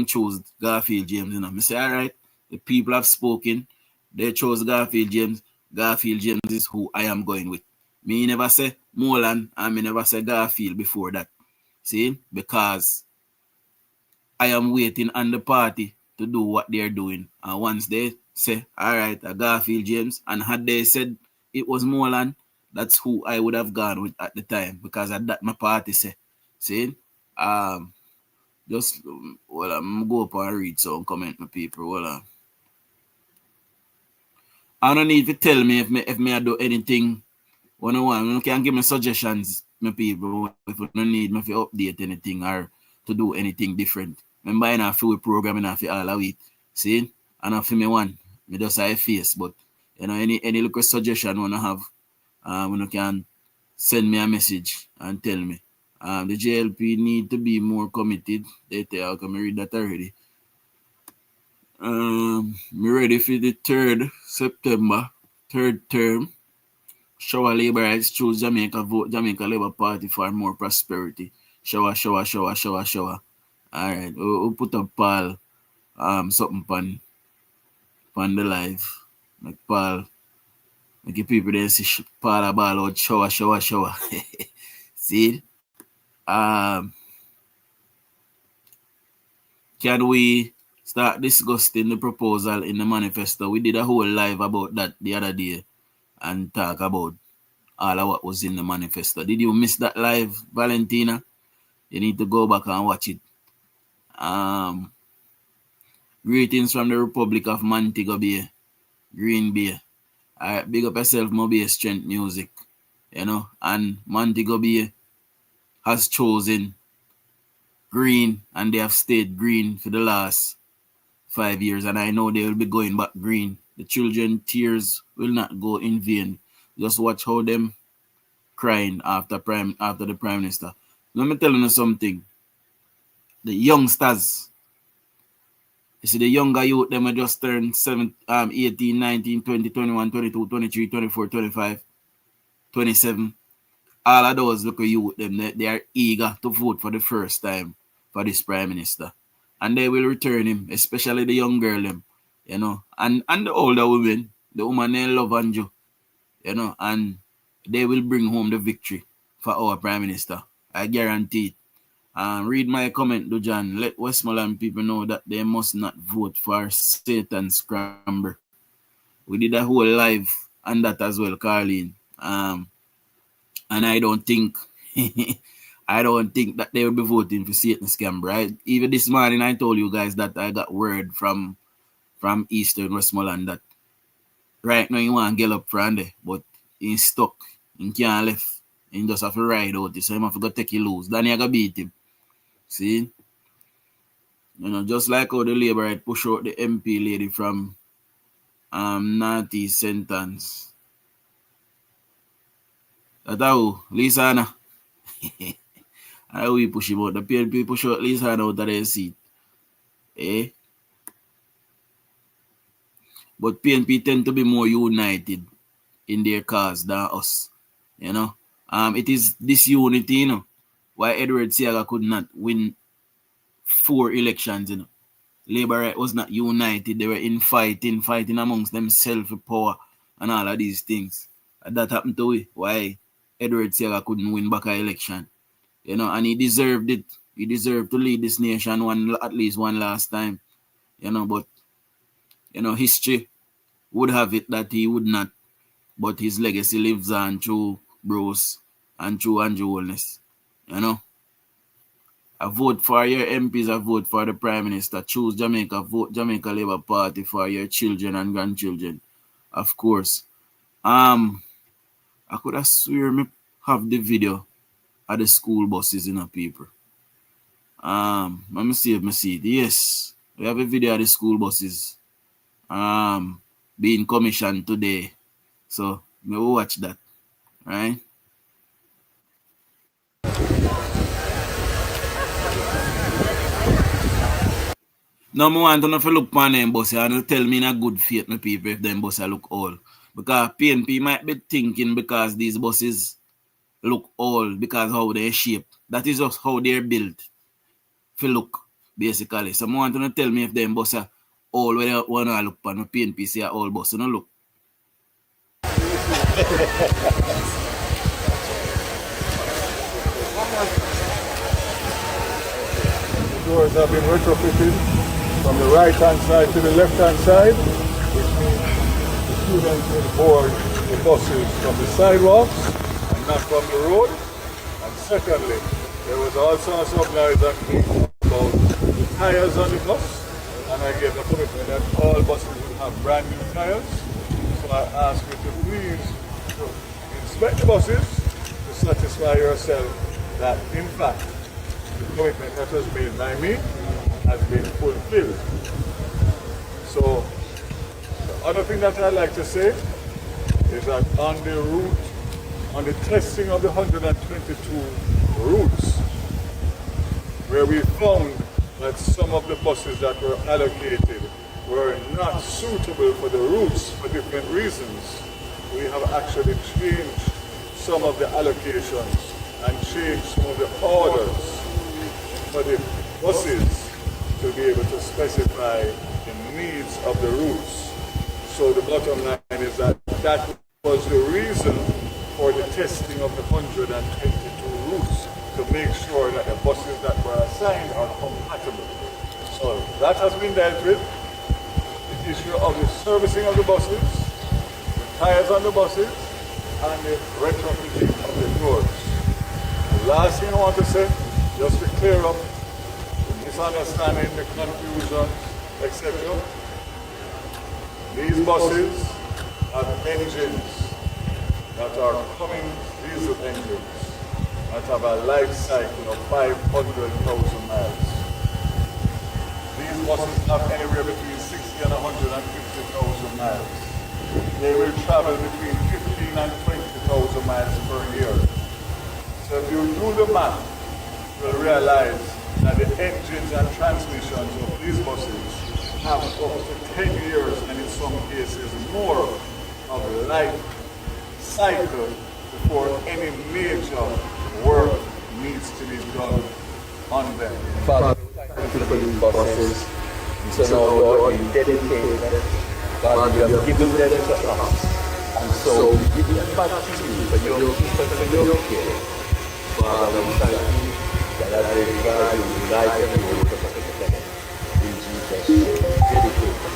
chose Garfield James. I say, all right, the people have spoken. They chose Garfield James. Garfield James is who I am going with. Me never say Moreland and me never say Garfield before that. See, because I am waiting on the party to do what they're doing. And once they say, all right, Garfield James, and had they said it was Moreland, that's who I would have gone with at the time, because at that my party say. See, I'm go up and read some comment, my people. I don't need to tell me if me I do anything. You can give me suggestions, my people, if you don't need me to update anything or to do anything different. Remember, I have full programming for all of it. See? And I feel me one. Me just have a face. But any little suggestion when I have, when you can send me a message and tell me. The JLP need to be more committed. They tell I can read that already. Me ready for the 3rd September, 3rd term. Shower labor rights, choose Jamaica, vote Jamaica Labour Party for more prosperity. Shower. All right, we'll put up Paul something on the live. Like Paul, make people then see Paul a ball out, shower. See? Can we start discussing the proposal in the manifesto. We did a whole live about that the other day and talk about all of what was in the manifesto. Did you miss that live, Valentina? You need to go back and watch it. Greetings from the Republic of Montego Bay, Green Bay. Alright, big up yourself, Mobile Strength Music. You know, and Montego Bay has chosen green and they have stayed green for the last 5 years, and I know they will be going back green. The children tears will not go in vain. Just watch how them crying after the Prime Minister. Let me tell you something. The youngsters, you see the younger youth, them are just turned 18, 19, 20, 21, 22, 23, 24, 25, 27. All of those local youth, them, they are eager to vote for the first time for this Prime Minister. And they will return him, especially the young girl, them, you know, and the older women, the woman they love and you know, and they will bring home the victory for our Prime Minister. I guarantee it. Read my comment, DUJON. Let Westmoreland people know that they must not vote for Satan Scramble. We did a whole live on that as well, Carleen. And I don't think that they will be voting for Satan Scam, right? Even this morning, I told you guys that I got word from Eastern Westmoreland that right now you want to get up from there, but he's stuck. He can't left. He just have to ride out. So he have to go take it loose. Then he got beat him. See? You know, just like how the Labour had push out the MP lady from Northeast Sentence. That's how Lisa Anna. How we push him out. The PNP push out Lisa Anna out of their seat. Eh? But PNP tend to be more united in their cause than us. You know? It is this unity, you know, why Edward Seaga could not win 4 elections, you know. Labour was not united. They were fighting amongst themselves for power and all of these things. And that happened to it. Why Edward Seaga couldn't win back an election. You know, and he deserved it. He deserved to lead this nation at least one last time. You know, but, you know, history would have it that he would not. But his legacy lives on through Bruce and through Andrew Holness. You know? I vote for your MPs, I vote for the Prime Minister. Choose Jamaica, vote Jamaica Labour Party for your children and grandchildren. Of course. I could have swear me have the video of the school buses, you know, people. Let me see if I see it. Yes, we have a video of the school buses being commissioned today. So we will watch that. Right? Now, I want to look upon them buses and tell me in a good faith, my people, if them buses look old. Because PNP might be thinking because these buses look old because how they're shaped. That is just how they're built to look, basically. So I want to tell me if them buses are old, when I want to look upon my PNP say old bus. You know, look. Doors have been retrofitted from the right-hand side to the left-hand side, which means the students will board the buses from the sidewalks and not from the road. And secondly, there was all sorts of noise about the tires on the bus, and I gave the commitment that all buses will have brand new tires. So I ask you to please inspect the buses to satisfy yourself that, in fact, the commitment that was made by me has been fulfilled. So, the other thing that I'd like to say is that on the testing of the 122 routes, where we found that some of the buses that were allocated were not suitable for the routes for different reasons, we have actually changed some of the allocations and changed some of the orders for the buses to be able to specify the needs of the routes. So the bottom line is that was the reason for the testing of the 122 routes, to make sure that the buses that were assigned are compatible. So That has been dealt with. The issue of the servicing of the buses, the tires on the buses, and the retrofitting of the doors. The last thing I want to say, just to clear up the misunderstanding, the confusion, etc. These buses have engines that are Cummins diesel engines that have a life cycle of 500,000 miles. These buses have anywhere between 60 and 150,000 miles. They will travel between 15 and 20,000 miles per year. So if you do the math, you'll realize that the engines and transmissions of these buses have up to 10 years and in some cases more of life cycle before any major work needs to be done on them. For these buses, so now you're dedicated, God, you have given them to us, and so we give them back to you for your people, for your care. Father, we thank you that as they guide you, we guide them, you will protect them. In Jesus' name, dedicate them.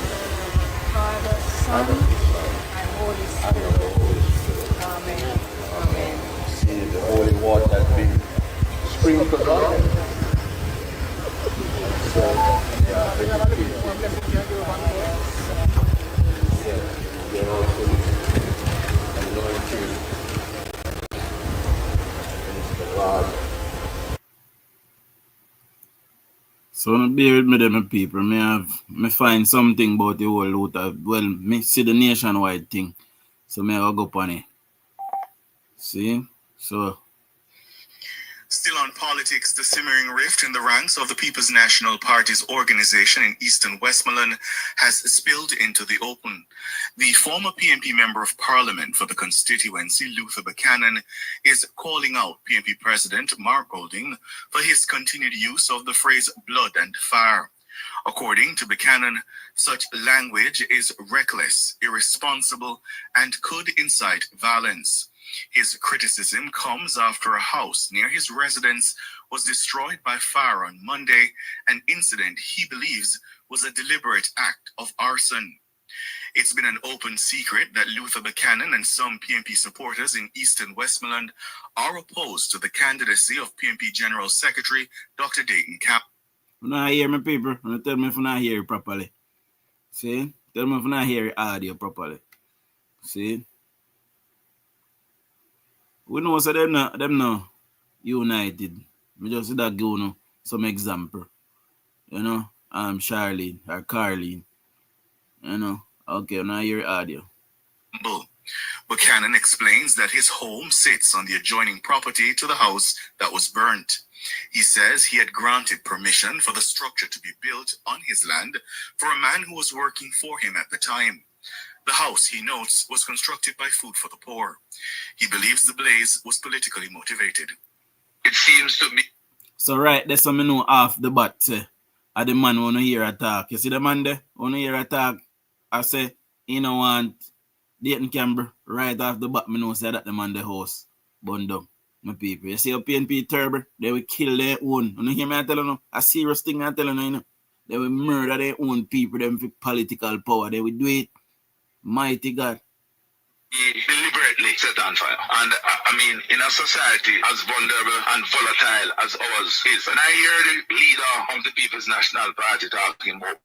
Father, Son, and Holy Spirit. Amen. Amen. See the holy water being sprinkled on them. So bear with me them people. Me find something about the whole Luther. Well, me see the nationwide thing. So me I'll go on it. See? So Still on politics, the simmering rift in the ranks of the People's National Party's organization in Eastern Westmoreland has spilled into the open. The former PNP Member of Parliament for the constituency, Luther Buchanan, is calling out PNP President Mark Golding for his continued use of the phrase blood and fire. According to Buchanan, such language is reckless, irresponsible, and could incite violence. His criticism comes after a house near his residence was destroyed by fire on Monday, an incident he believes was a deliberate act of arson. It's been an open secret that Luther Buchanan and some PNP supporters in Eastern Westmoreland are opposed to the candidacy of PNP General Secretary Dr. Dayton Cap. You not hear me, people. You tell me if you not hear it properly. See? Tell me if you not hear the audio properly. See? We know so them no united. We just see that give you some example. You know, Charlene or Carlene. You know. Okay, now hear audio. Buchanan explains that his home sits on the adjoining property to the house that was burnt. He says he had granted permission for the structure to be built on his land for a man who was working for him at the time. The house, he notes, was constructed by Food for the Poor. He believes the blaze was politically motivated. It seems to me. So right, there's some know off the bat say, I the man wanna hear a talk. You see the man there? Wanna hear a talk? I say, you know want Dayton Campbell right off the bat, me know say that the man the house burned down. My people. You see how PNP terrible? They will kill their own. You know hear me I tell you no? A serious thing I tell you know. They will murder their own people, them for political power. They will do it. Mighty God. Deliberately set on fire. And I mean, in a society as vulnerable and volatile as ours is, when I hear the leader of the People's National Party talking about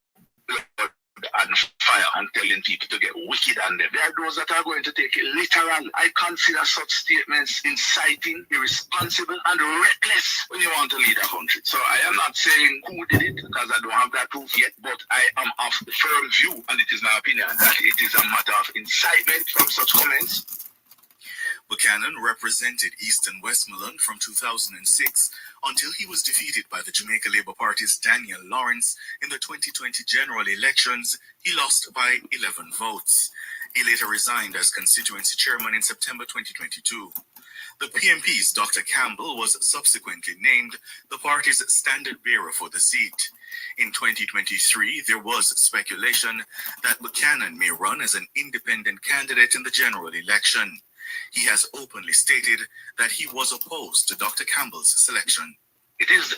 blood and fire and telling people to get wicked on them, there are those that are going to take it literal. I consider such statements inciting, irresponsible, and reckless when you want to lead a country. So I am not saying who did it because I don't have that proof yet, but I am of the firm view, and it is my opinion, that it is a matter of incitement from such comments. Buchanan represented Eastern Westmoreland from 2006 until he was defeated by the Jamaica Labour Party's Daniel Lawrence in the 2020 general elections. He lost by 11 votes. He later resigned as constituency chairman in September 2022. The PNP's Dr. Campbell was subsequently named the party's standard bearer for the seat. In 2023, there was speculation that Buchanan may run as an independent candidate in the general election. He has openly stated that he was opposed to Dr. Campbell's selection. It is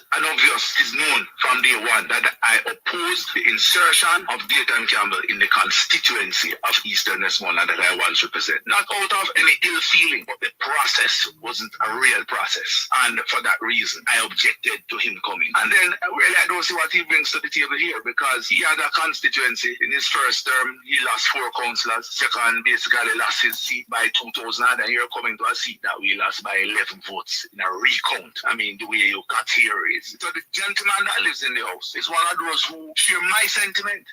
known from day one that I I opposed the insertion of Dayton Campbell in the constituency of Eastern Westmoreland that I once represent. Not out of any ill feeling, but the process wasn't a real process. And for that reason, I objected to him coming. And then really I don't see what he brings to the table here, because he had a constituency. In his first term, he lost 4 councillors. Second, basically lost his seat by 2,000, and you're coming to a seat that we lost by 11 votes in a recount. I mean, the way you got here is. So the gentleman that lives in the house is one of those who share my sentiment.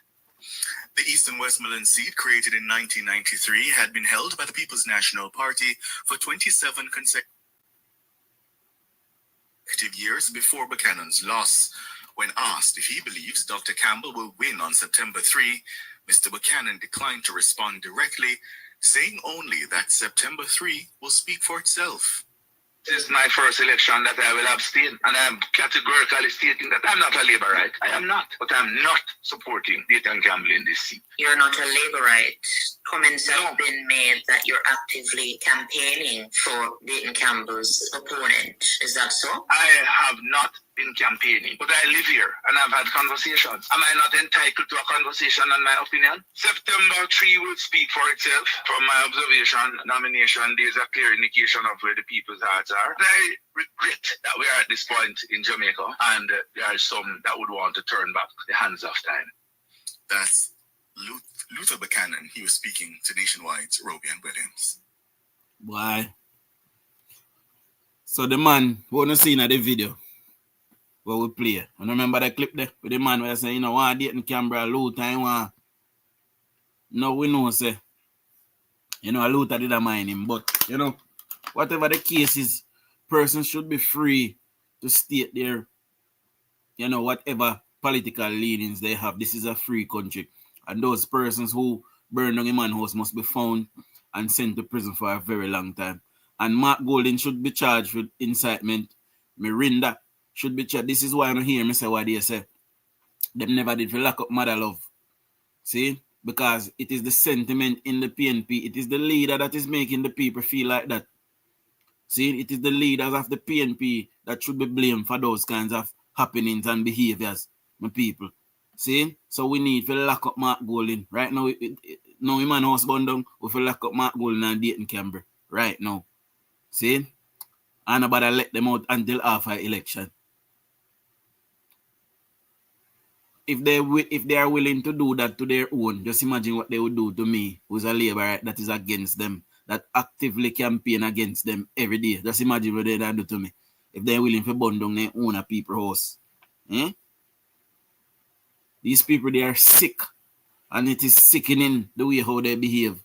The Eastern Westmoreland seat, created in 1993, had been held by the People's National Party for 27 consecutive years before Buchanan's loss. When asked if he believes Dr. Campbell will win on September 3, Mr. Buchanan declined to respond directly, saying only that September 3 will speak for itself. This is my first election that I will abstain, and I am categorically stating that I'm not a Labourite. I am not, but I'm not supporting Dayton Campbell in this seat. You're not a Labourite. Comments have been made that you're actively campaigning for Dayton Campbell's opponent. Is that so? I have not been campaigning, but I live here and I've had conversations. Am I not entitled to a conversation on my opinion? September 3 will speak for itself. From my observation, nomination day is a clear indication of where the people's hearts are. I regret that we are at this point in Jamaica, and there are some that would want to turn back the hands of time. That's Luther Buchanan. He was speaking to Nationwide's Roby and Williams. Why? So the man, we want to see in the video where we play. I remember the clip there with the man where I say, you know, one Dayton Canberra, Luther, and one. No, we know, say, you know, Luther did a mind him, but, you know, whatever the case is, persons should be free to state their, you know, whatever political leanings they have. This is a free country. And those persons who burn down a man's house must be found and sent to prison for a very long time. And Mark Golding should be charged with incitement. Mirinda should be charged. This is why I don't hear me say what they say. Them never did for lock up Mother Love. See? Because it is the sentiment in the PNP. It is the leader that is making the people feel like that. See? It is the leaders of the PNP that should be blamed for those kinds of happenings and behaviors, my people. See? So we need to lock up Mark Golding. Right now, no man house burned down. We have lock up Mark Golding and Dayton Canberra. Right now. See? And nobody let them out until after election. If they are willing to do that to their own, just imagine what they would do to me, who's a Labourite that is against them, that actively campaign against them every day. Just imagine what they do to me. If they're willing to burn down their own people's house. Eh? These people, they are sick. And it is sickening the way how they behave.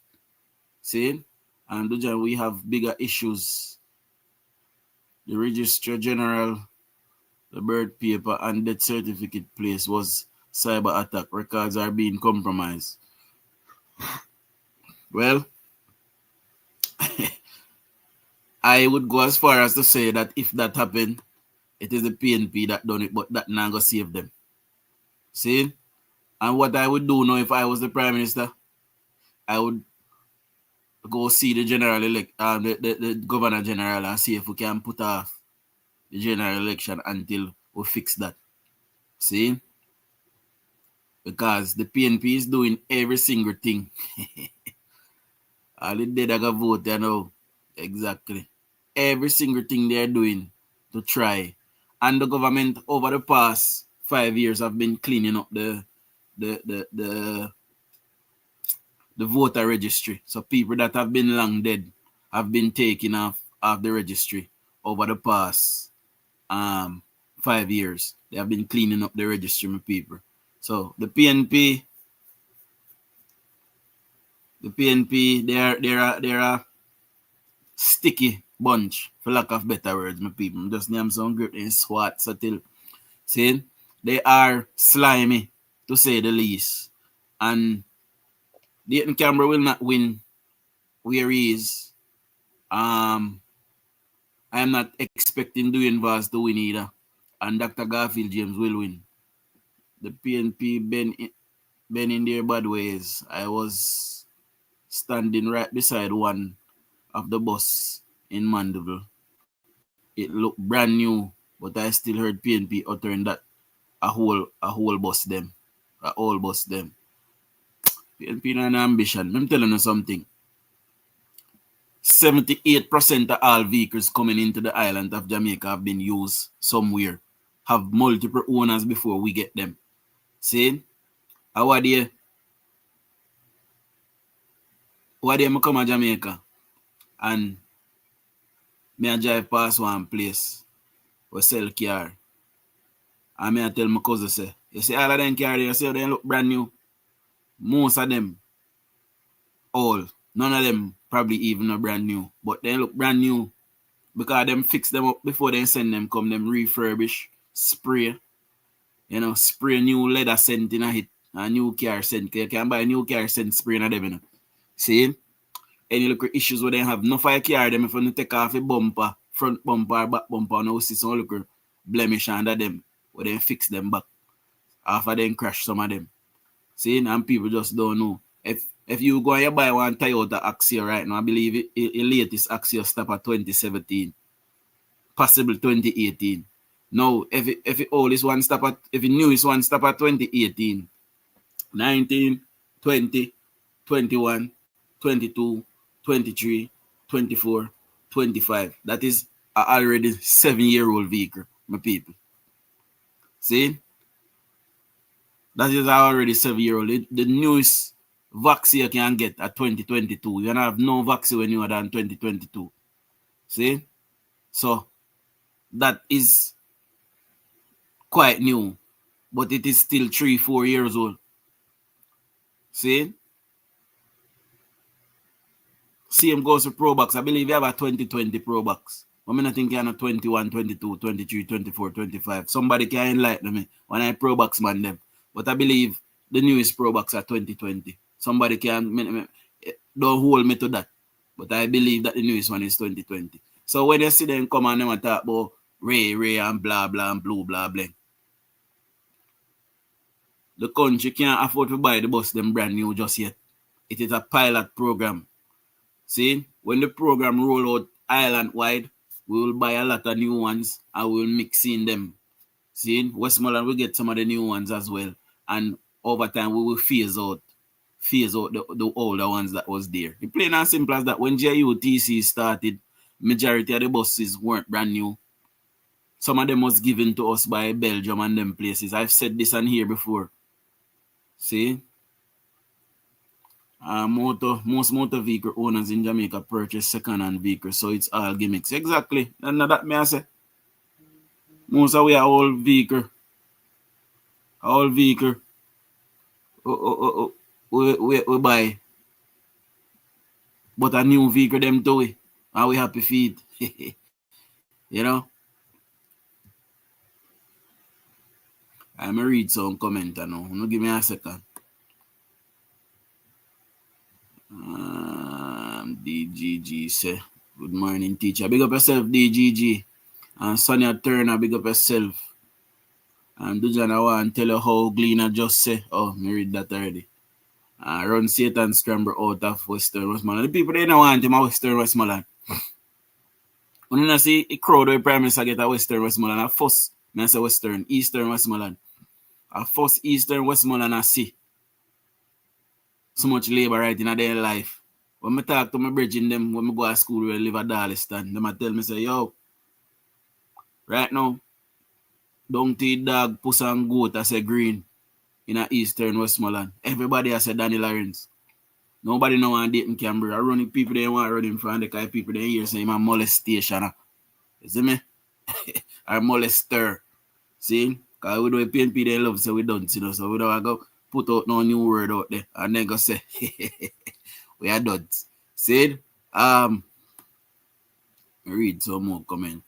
See? And DUJON, we have bigger issues. The Registrar General, the birth paper, and death certificate place was cyber attack. Records are being compromised. Well, I would go as far as to say that if that happened, it is the PNP that done it, but that not gonna save them. See? And what I would do now if I was the Prime Minister, I would go see the the Governor General and see if we can put off the general election until we fix that. See? Because the PNP is doing every single thing. All the day they got vote, you know. Exactly. Every single thing they're doing to try. And the government over the past 5 years have been cleaning up the voter registry. So people that have been long dead have been taken off the registry over the past 5 years. They have been cleaning up the registry, my people. So the PNP, they're a sticky bunch, for lack of better words, my people. Just name some great and swat subtle. See, they are slimy, to say the least. And Dayton Canberra will not win where he is. I am not expecting DUJON'S to win either. And Dr. Garfield James will win. The PNP been in their bad ways. I was standing right beside one of the bus in Mandeville. It looked brand new, but I still heard PNP uttering that a whole bus them. A whole bus them. PNP no an ambition. I'm telling you something. 78% of all vehicles coming into the island of Jamaica have been used somewhere. Have multiple owners before we get them. See? How day I come to Jamaica and me drive past one place we sell car. And me tell my cousin say, you see all of them car you see they look brand new. Most of them, all, none of them probably even are brand new. But they look brand new because them fix them up before they send them come, them refurbish, spray. You know, spray new leather scent in a hit. A new car scent. You can buy a new car scent spray in a them, you know. See? Any little issues where they have no fire car, them if you take off a bumper, front bumper, back bumper, now see some little blemish under them, where they fix them back. After they crash some of them. See? And people just don't know. If you go and you buy one Toyota Axia right now, I believe the latest Axia stop at 2017. Possible 2018. Now, if the oldest one stop at, if the newest one stop at 2018, 19, 20, 21, 22, 23, 24, 25. That is already 7-year-old vehicle, my people. See? That is already 7-year-old. The newest vaccine you can get at 2022. You don't have no vaccine when you are than 2022. See? So, that is quite new. But it is still 3-4 years old. See? Same goes for Pro Box. I believe you have a 2020 Pro Box. I mean, I think you have a 21, 22, 23, 24, 25. Somebody can enlighten me when I Pro Box man them. But I believe the newest Pro Box are 2020. Somebody can, don't hold me to that. But I believe that the newest one is 2020. So when you see them come and them talk about Ray and blah, blah, and blue, blah, blah. The country can't afford to buy the bus them brand new just yet. It is a pilot program. See, when the program roll out island-wide, we will buy a lot of new ones and we will mix in them. See, Westmoreland will get some of the new ones as well. And over time, we will phase out the older ones that was there. It's plain and simple as that. When JUTC started, majority of the buses weren't brand new. Some of them was given to us by Belgium and them places. I've said this on here before. See? Most motor vehicle owners in Jamaica purchase second-hand vehicles, so it's all gimmicks. Exactly. And that may I say. Most of we are all vehicle. We buy. But a new vehicle them do it. And we happy feed. You know? I'm going to read some comment now. Give me a second. DGG say, good morning, teacher. Big up yourself, DGG. And Sonia Turner, big up yourself. And Dujan, I want to tell you how Gleaner just say. Oh, me read that already. Run Satan scramble out of Western Westmoreland. The people, they don't want him at Western Westmoreland. When you see a crowd where Prime Minister get a Western Westmoreland, I first, I say Western, Eastern Westmoreland. I first Eastern Westmoreland I see so much labor right in their life. When I talk to my bridging them, when I go to school where I live at Darliston, them I tell me, say, yo, right now, donkey, dog, puss and goat, I say green in a Eastern Westmoreland. Everybody I say Danny Lawrence. Nobody know want date in Canberra. Running people they want to run in front of the people they hear say I'm a molestation. You see me? Or molester. See? Because we do a PNP they love, so we don't see so we don't go put out no new word out there and then go say we are done. See? Read some more comment.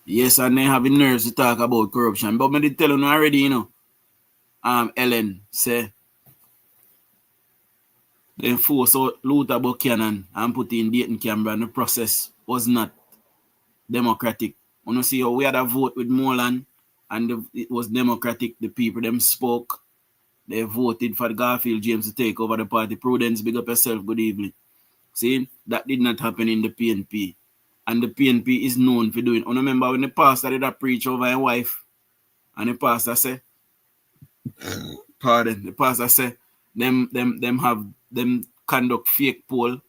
Yes, and they have the nerves to talk about corruption. But I did tell you already, you know. Ellen say they force out Luther Buchanan and put in Dayton Canberra, and the process was not democratic. You know, see how we had a vote with Moreland and it was democratic. The people them spoke. They voted for Garfield James to take over the party. Prudence, big up yourself, good evening. See, that did not happen in the PNP. And the PNP is known for doing. I remember when the pastor did a preach over his wife, and the pastor said, pardon, the pastor said, them conduct fake poll,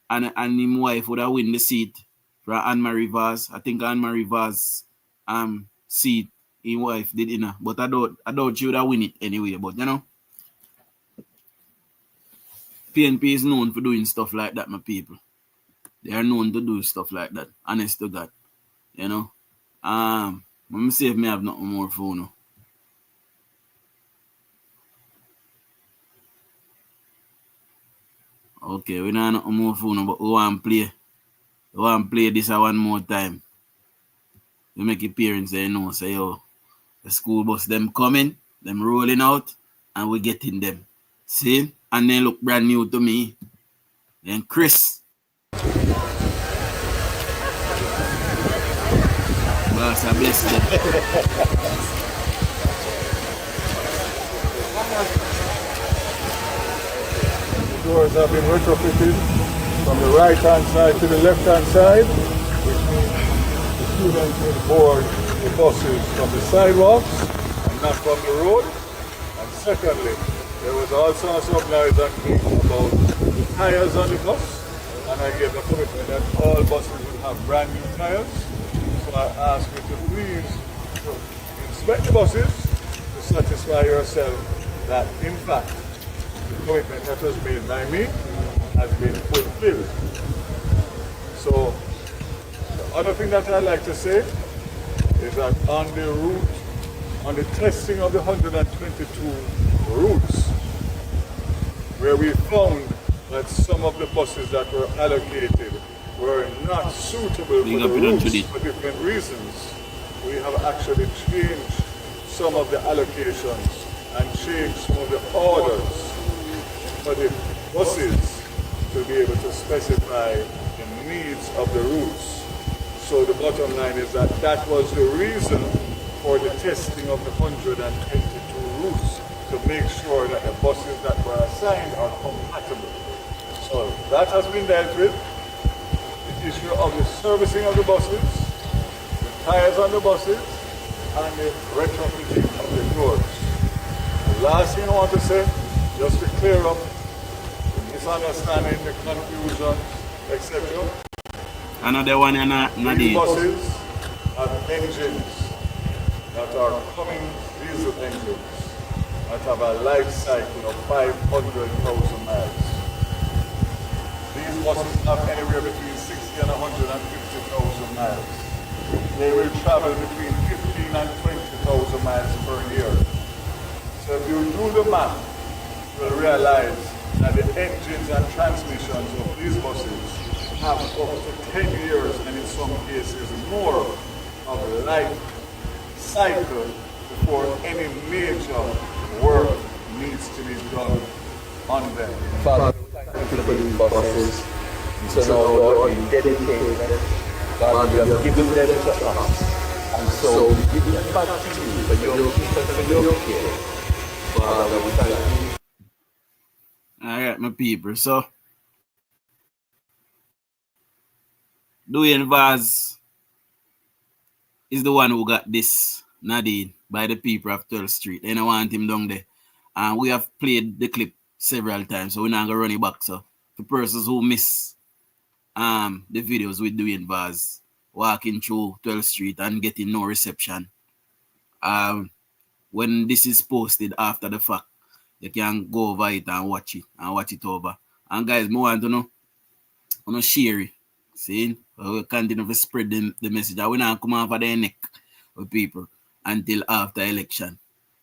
and his wife would have win the seat for Anne-Marie Vaz. I think Anne-Marie Vaz seat his wife did in her. But I doubt she would have win it anyway. But you know, PNP is known for doing stuff like that, my people. They are known to do stuff like that. Honest to God. You know. Let me see if I have nothing more for you. Okay, we don't have nothing more for you, but we want to play. We want to play this one more time. We make your parents say no, say yo, the school bus them coming, them rolling out, and we getting them. See? And they look brand new to me. Then Chris. Boss, I bless them. The doors have been retrofitted from the right-hand side to the left-hand side, which means the students will board the buses from the sidewalks and not from the road. And secondly, there was also some noise and talk about the tires on the bus, and I gave a commitment that all buses will have brand new tires. So I ask you to please inspect the buses to satisfy yourself that, in fact, the commitment that was made by me has been fulfilled. So, the other thing that I'd like to say is that on the route, on the testing of the 122 routes, where we found that some of the buses that were allocated were not suitable for the routes for different reasons, we have actually changed some of the allocations and changed some of the orders for the buses to be able to specify the needs of the routes. So the bottom line is that that was the reason for the testing of the 122 routes, to make sure that the buses that were assigned are compatible. So that has been dealt with. The issue of the servicing of the buses, the tires on the buses, and the retrofitting of the doors. The last thing I want to say, just to clear up the misunderstanding, the confusion, etc. Another one and these buses have engines that are Cummins diesel engines that have a life cycle of 500,000 miles. These buses have anywhere between 60 and 150,000 miles. They will travel between 15 and 20,000 miles per year. So if you do the math, you'll realize that the engines and transmissions of these buses have up to 10 years, and in some cases more, of life cycle before any major work needs to be done on them. Father, thank you for these buses. So now, Lord, we dedicate them. God, you have given them to us. And so we give them back to you for your people, for your care. Father, we thank you. All right, my people. So, DUJON'S is the one who got this Nadine by the people of 12th Street. They don't want him down there. And we have played the clip several times, so we're not going to run it back. So, the persons who miss the videos with DUJON'S walking through 12th Street and getting no reception, when this is posted after the fact, you can go over it and watch it over. And guys, I want to know, share it. See, we'll continue to spread the message. I will not come off of their neck with people until after election.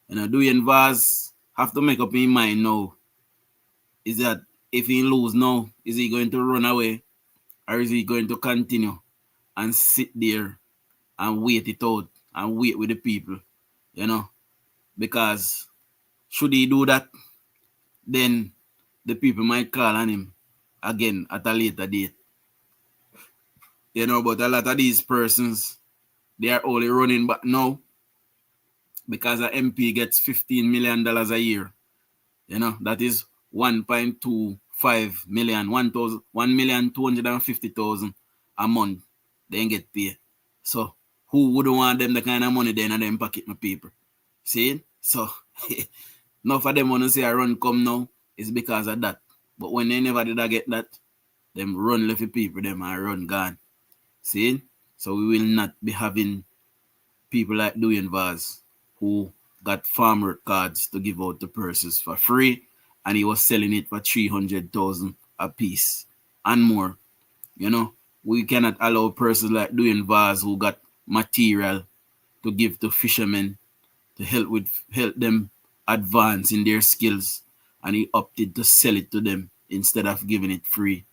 You know, DUJON'S have to make up his mind now. Is that if he lose now, is he going to run away, or is he going to continue and sit there and wait it out and wait with the people? You know, because should he do that, then the people might call on him again at a later date. You know, but a lot of these persons, they are only running back now because an MP gets $15 million a year. You know, that is 1.25 million, 1,250,000 a month, they get paid. So who wouldn't want them the kind of money then in them pocket, my people? See? So enough of them want to say I run come now, it's because of that. But when they never did I get that, them run left people, them and run gone. See? So we will not be having people like DUJON'S who got farmer cards to give out to purses for free, and he was selling it for 300,000 a piece and more. You know, we cannot allow persons like DUJON'S who got material to give to fishermen to help them advance in their skills, and he opted to sell it to them instead of giving it free.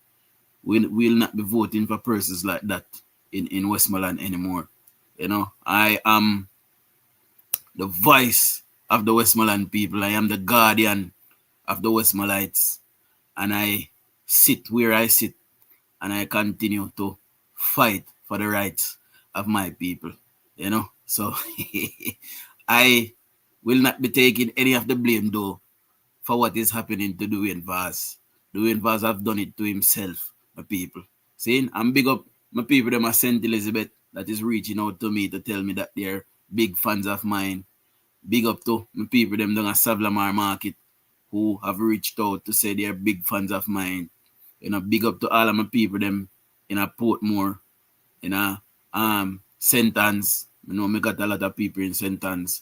We'll not be voting for persons like that in Westmoreland anymore. You know, I am the voice of the Westmoreland people. I am the guardian of the Westmorelandites, and I sit where I sit, and I continue to fight for the rights of my people. You know, so I will not be taking any of the blame though for what is happening to DUJON'S. DUJON'S have done it to himself, my people. See, I'm big up my people, them are St. Elizabeth, that is reaching out to me to tell me that they're big fans of mine. Big up to my people, them down at Savlamar Market, who have reached out to say they're big fans of mine. You know, big up to all of my people, them in a Portmore, in a St. Anne's. You know, I got a lot of people in St. Anne's.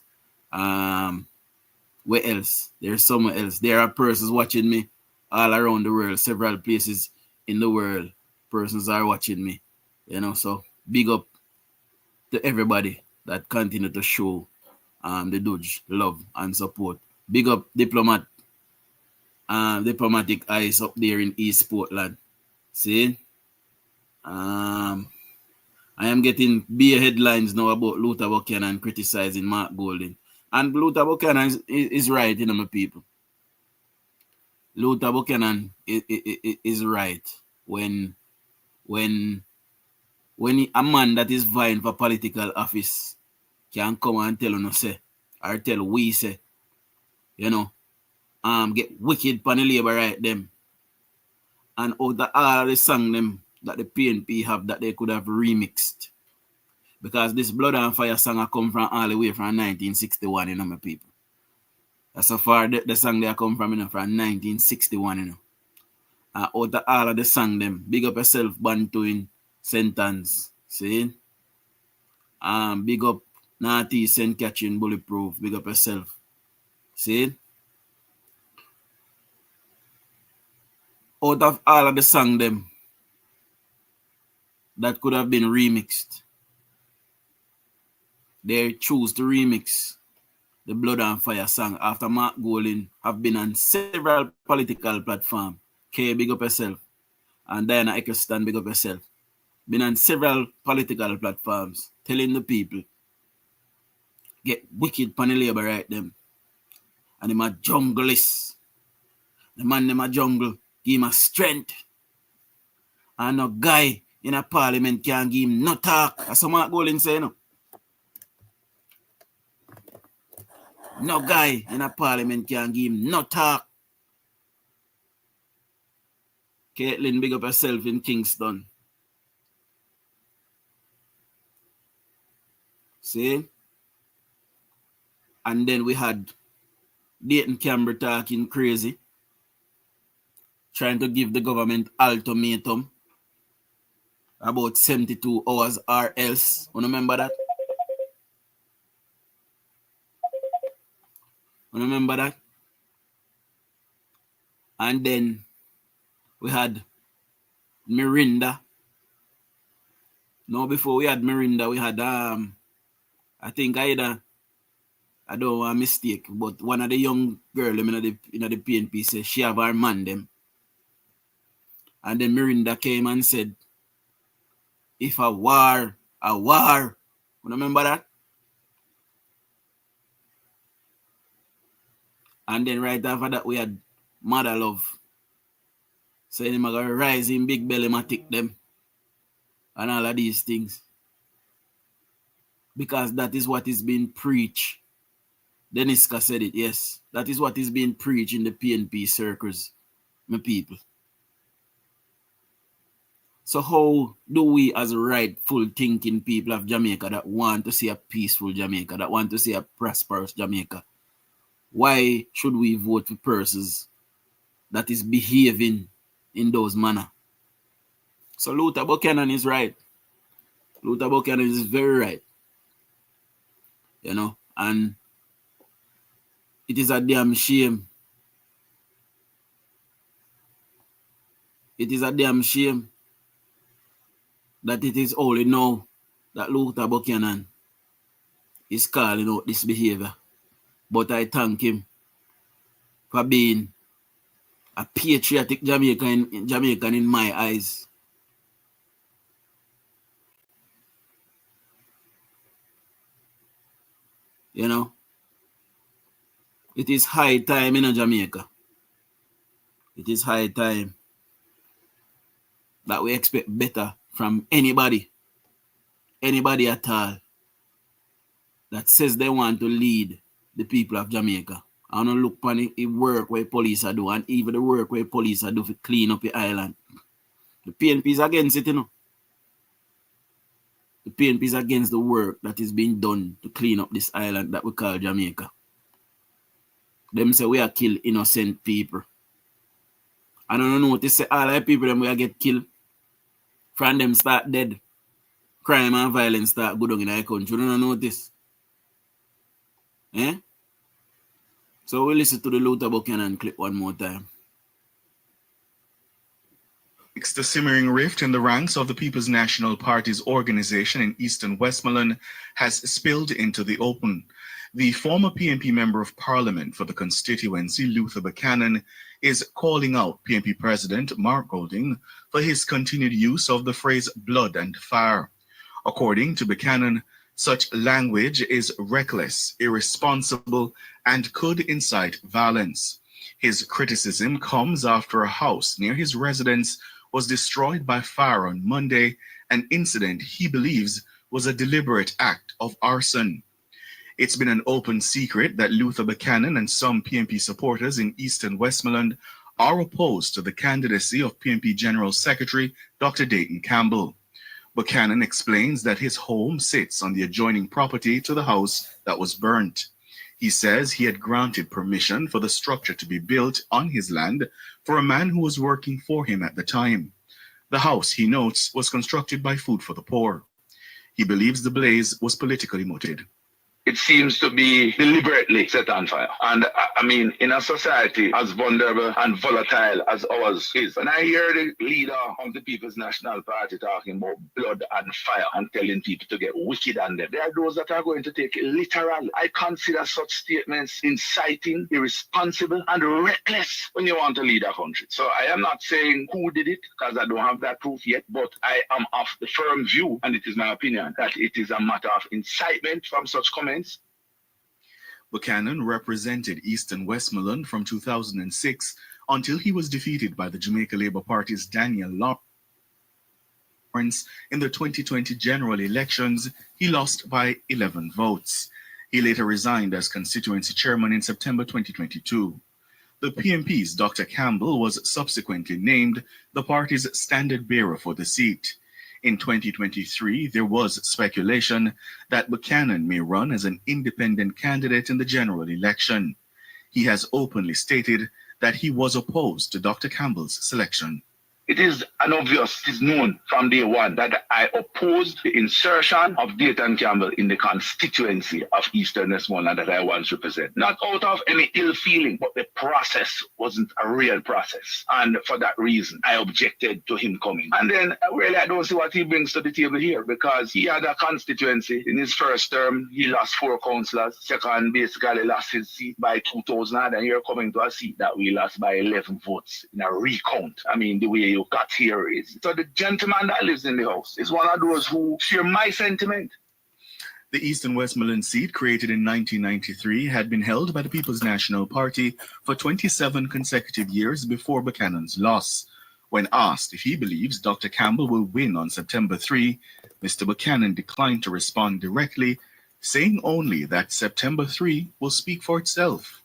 Where else? There's somewhere else. There are persons watching me all around the world, several places in the world. Persons are watching me. You know, so big up to everybody that continue to show the Dodge love and support. Big up diplomatic eyes up there in East Portland. See? I am getting beer headlines now about Luther Buchanan criticizing Mark Golding. And Luther Buchanan is right, you know, my people. Luther Buchanan is right when a man that is vying for political office can come and tell us say, or tell we say, you know, get wicked pan the labor right them. And out of all the song them that the PNP have that they could have remixed. Because this Blood and Fire song come from all the way from 1961, you know, my people. That's so far the song they come from, you know, from 1961, you know. Out of all of the song them, big up yourself, Bantu in Sentence, see? Big up Naughty, St. Catherine, Bulletproof, big up yourself, see? Out of all of the song them that could have been remixed, they choose to remix the Blood and Fire song after Mark Golding have been on several political platforms. K, big up yourself. And Diana Eccleston, big up yourself. Been on several political platforms telling the people, get wicked pan the labor right them. And them a junglist. The man them a jungle, give him a strength. And no guy in a parliament can give him no talk. That's what Mark Golding say, no. No guy in a parliament can give him no talk. Caitlin, big up yourself in Kingston. See? And then we had Dayton Campbell talking crazy, trying to give the government ultimatum about 72 hours or else. You remember that? You remember that? And then we had Mirinda. No, before we had Mirinda, we had I think either, I don't want to mistake, but one of the young girl in the PNP said she have her man them. And then Mirinda came and said, if a war. You remember that? And then right after that, we had Mother Love. Saying him going to rise in big belly, ma take them. And all of these things. Because that is what is being preached. Deniska said it, yes. That is what is being preached in the PNP circles, my people. So how do we as rightful thinking people of Jamaica that want to see a peaceful Jamaica, that want to see a prosperous Jamaica, why should we vote for persons that is behaving in those manner? So Luther Buchanan is right. Luther Buchanan is very right. You know, and it is a damn shame. It is a damn shame that it is only now that Luther Buchanan is calling out this behavior. But I thank him for being a patriotic Jamaican in my eyes. You know, it is high time in Jamaica. It is high time that we expect better from anybody at all that says they want to lead the people of Jamaica. I don't look upon the work where police are doing, and even the work where police are doing to clean up the island. The PNP is against it, you know. The PNP is against the work that is being done to clean up this island that we call Jamaica. Them say we are kill innocent people. I don't know what they say, all the people them we are get killed. From them start dead. Crime and violence start go down in our country. You don't know this. Eh? So we listen to the Luther Buchanan clip one more time. The simmering rift in the ranks of the People's National Party's organization in Eastern Westmoreland has spilled into the open. The former PNP Member of Parliament for the constituency, Luther Buchanan, is calling out PNP President Mark Golding for his continued use of the phrase blood and fire. According to Buchanan, such language is reckless, irresponsible, and could incite violence. His criticism comes after a house near his residence was destroyed by fire on Monday, an incident he believes was a deliberate act of arson. It's been an open secret that Luther Buchanan and some PNP supporters in Eastern Westmoreland are opposed to the candidacy of PNP General Secretary Dr. Dayton Campbell. Buchanan explains that his home sits on the adjoining property to the house that was burnt. He says he had granted permission for the structure to be built on his land for a man who was working for him at the time. The house, he notes, was constructed by Food for the Poor. He believes the blaze was politically motivated. It seems to be deliberately set on fire. And I mean, in a society as vulnerable and volatile as ours is, and I hear the leader of the People's National Party talking about blood and fire and telling people to get wicked on them, there are those that are going to take it literal. I consider such statements inciting, irresponsible, and reckless when you want to lead a country. So I am not saying who did it, because I don't have that proof yet, but I am of the firm view, and it is my opinion, that it is a matter of incitement from such comments. Buchanan represented Eastern Westmoreland from 2006 until he was defeated by the Jamaica Labour Party's Daniel Lawrence in the 2020 general elections. He lost by 11 votes. He later resigned as constituency chairman in September 2022. The PNP's Dr. Campbell was subsequently named the party's standard bearer for the seat. In 2023, there was speculation that Buchanan may run as an independent candidate in the general election. He has openly stated that he was opposed to Dr. Campbell's selection. It is obvious, it is known from day one that I opposed the insertion of Dayton Campbell in the constituency of Eastern Westmoreland that I once represent. Not out of any ill feeling, but the process wasn't a real process. And for that reason, I objected to him coming. And then really I don't see what he brings to the table here, because he had a constituency. In his first term, he lost 4 councillors. Second, basically lost his seat by 2,000. And you're coming to a seat that we lost by 11 votes in a recount. I mean, the way you got here is. So the gentleman that lives in the house is one of those who share my sentiment. The Eastern Westmoreland seat, created in 1993, had been held by the People's National Party for 27 consecutive years before Buchanan's loss. When asked if he believes Dr. Campbell will win on September 3, Mr. Buchanan declined to respond directly, saying only that September 3 will speak for itself.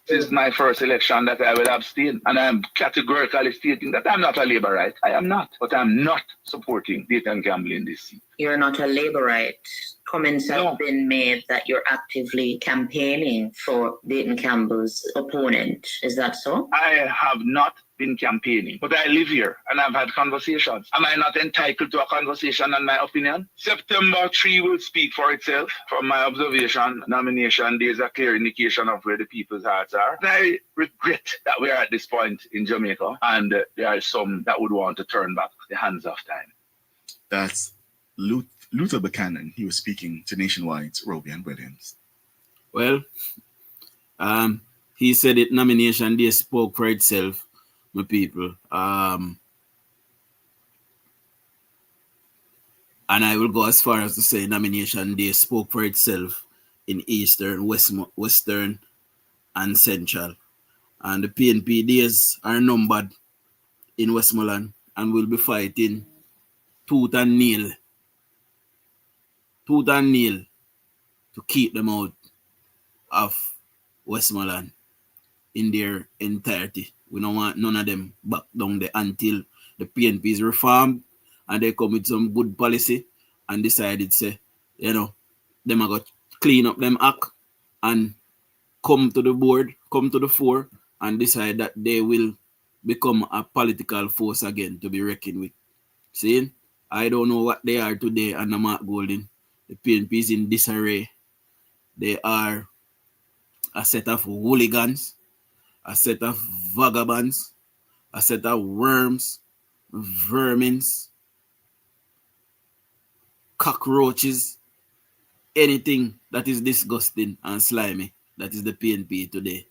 This is my first election that I will abstain, and I am categorically stating that I'm not a Labourite. I am not, but I'm not supporting Dayton Campbell in this seat. You're not a Labourite. Comments have been made that you're actively campaigning for Dayton Campbell's opponent. Is that so? I have not been campaigning, but I live here and I've had conversations. Am I not entitled to a conversation and my opinion? September 3 will speak for itself. From my observation, nomination day is a clear indication of where the people's hearts are. I regret that we are at this point in Jamaica, and there are some that would want to turn back the hands of time. That's Luther Buchanan. He was speaking to Nationwide's Roby and Williams. Well, he said it, nomination day spoke for itself, my people. And I will go as far as to say nomination day spoke for itself in Eastern, Western, and Central. And the PNP days are numbered in Westmoreland, and we'll be fighting tooth and nail to keep them out of Westmoreland in their entirety. We don't want none of them back down there until the PNP is reformed and they come with some good policy and decided, say, them are going to clean up them act and come to the board, come to the fore, and decide that they will become a political force again to be reckoned with. See, I don't know what they are today under Mark Golding. The PNP is in disarray. They are a set of hooligans, a set of vagabonds, a set of worms, vermins, cockroaches, anything that is disgusting and slimy. That is the PNP today.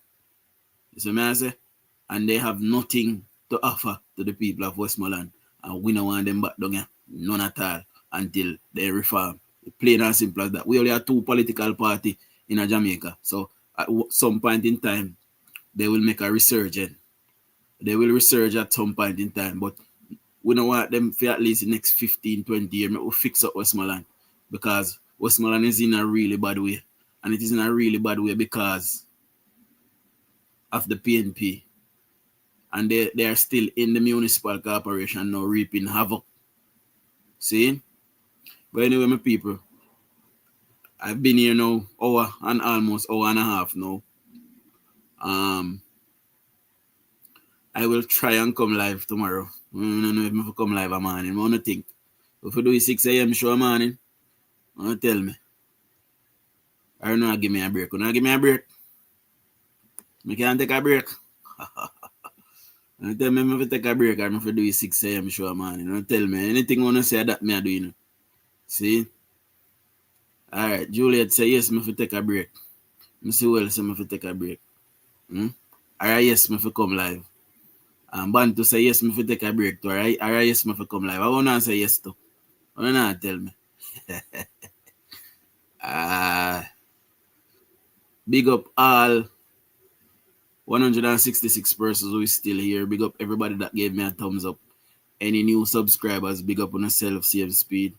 You see what I say? And they have nothing to offer to the people of Westmoreland. And we don't want them back down here. None at all until they reform. Plain and simple as that. We only have two political parties in Jamaica. So at some point in time, they will make a resurgence. They will resurge at some point in time. But we don't want them for at least the next 15, 20 years. We'll fix up Westmoreland. Because Westmoreland is in a really bad way. And it is in a really bad way because of the PNP. And they are still in the municipal corporation now reaping havoc. See? But anyway, my people, I've been here now almost hour and a half now. I will try and come live tomorrow. I don't know if I come live a morning. I want to think. If I do a 6 a.m. show a morning, tell me. I don't know, give me a break. Will you give me a break? I can't take a break. Tell me if I take a break or if I do a 6 a.m. show a morning. Don't tell me anything you want to say that me I do, you know. See? Alright, Juliet say yes, me for take a break. Mr. Wells say me for take a break. Alright, yes, me for come live. And Bantu say yes, me for take a break too. Alright, yes, me for come live. I want to say yes too. I want to tell me. Big up all 166 persons who is still here. Big up everybody that gave me a thumbs up. Any new subscribers, big up on yourself, same speed.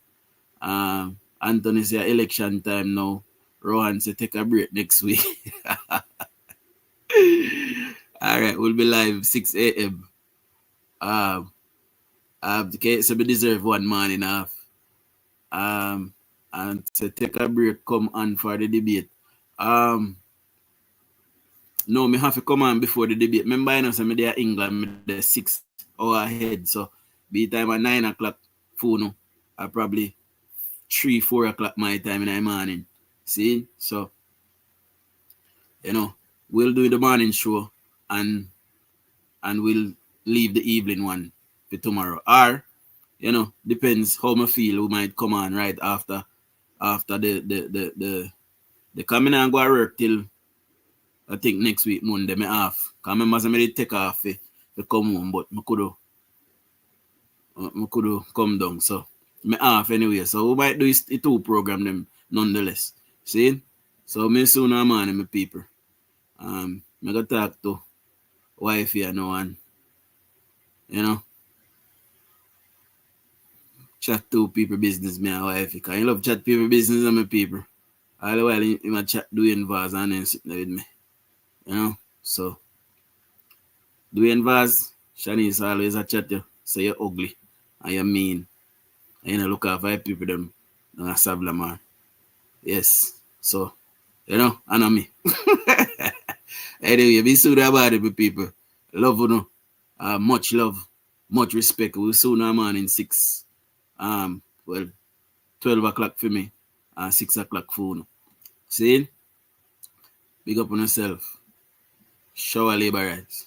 Anthony say election time now. Rohan say take a break next week. Alright, we'll be live 6 a.m. Okay, so we deserve one morning off. And to take a break, come on for the debate. No, me have to come on before the debate. Remember, I know some there England, the 6 hour ahead. So be time at 9 o'clock phone, I probably 3-4 o'clock my time in the morning. See? So we'll do the morning show and we'll leave the evening one for tomorrow. Or, depends how I feel. We might come on right after the coming and go to work till I think next week Monday me off. Cause I remember I take off to come home, but I could come down. So me off anyway. So we might do a 2 program them nonetheless. See? So me soon I'm on my people. I gotta talk to wife here now and chat to people business me and wife. Cause you love chat people business and my people. All the while you might chat doing vase and then sitting with me. So, Dwayne Vaz, Shanice always a chat you, say you're ugly and you're mean. And you know, look after people them and a sabla man. Yes. So, you know, I know me. Anyway, be soon about it, people. Love you know. Much love, much respect. We'll soon man in 6. 12 o'clock for me and 6 o'clock for you. See? Big up on yourself. Shower labor rights.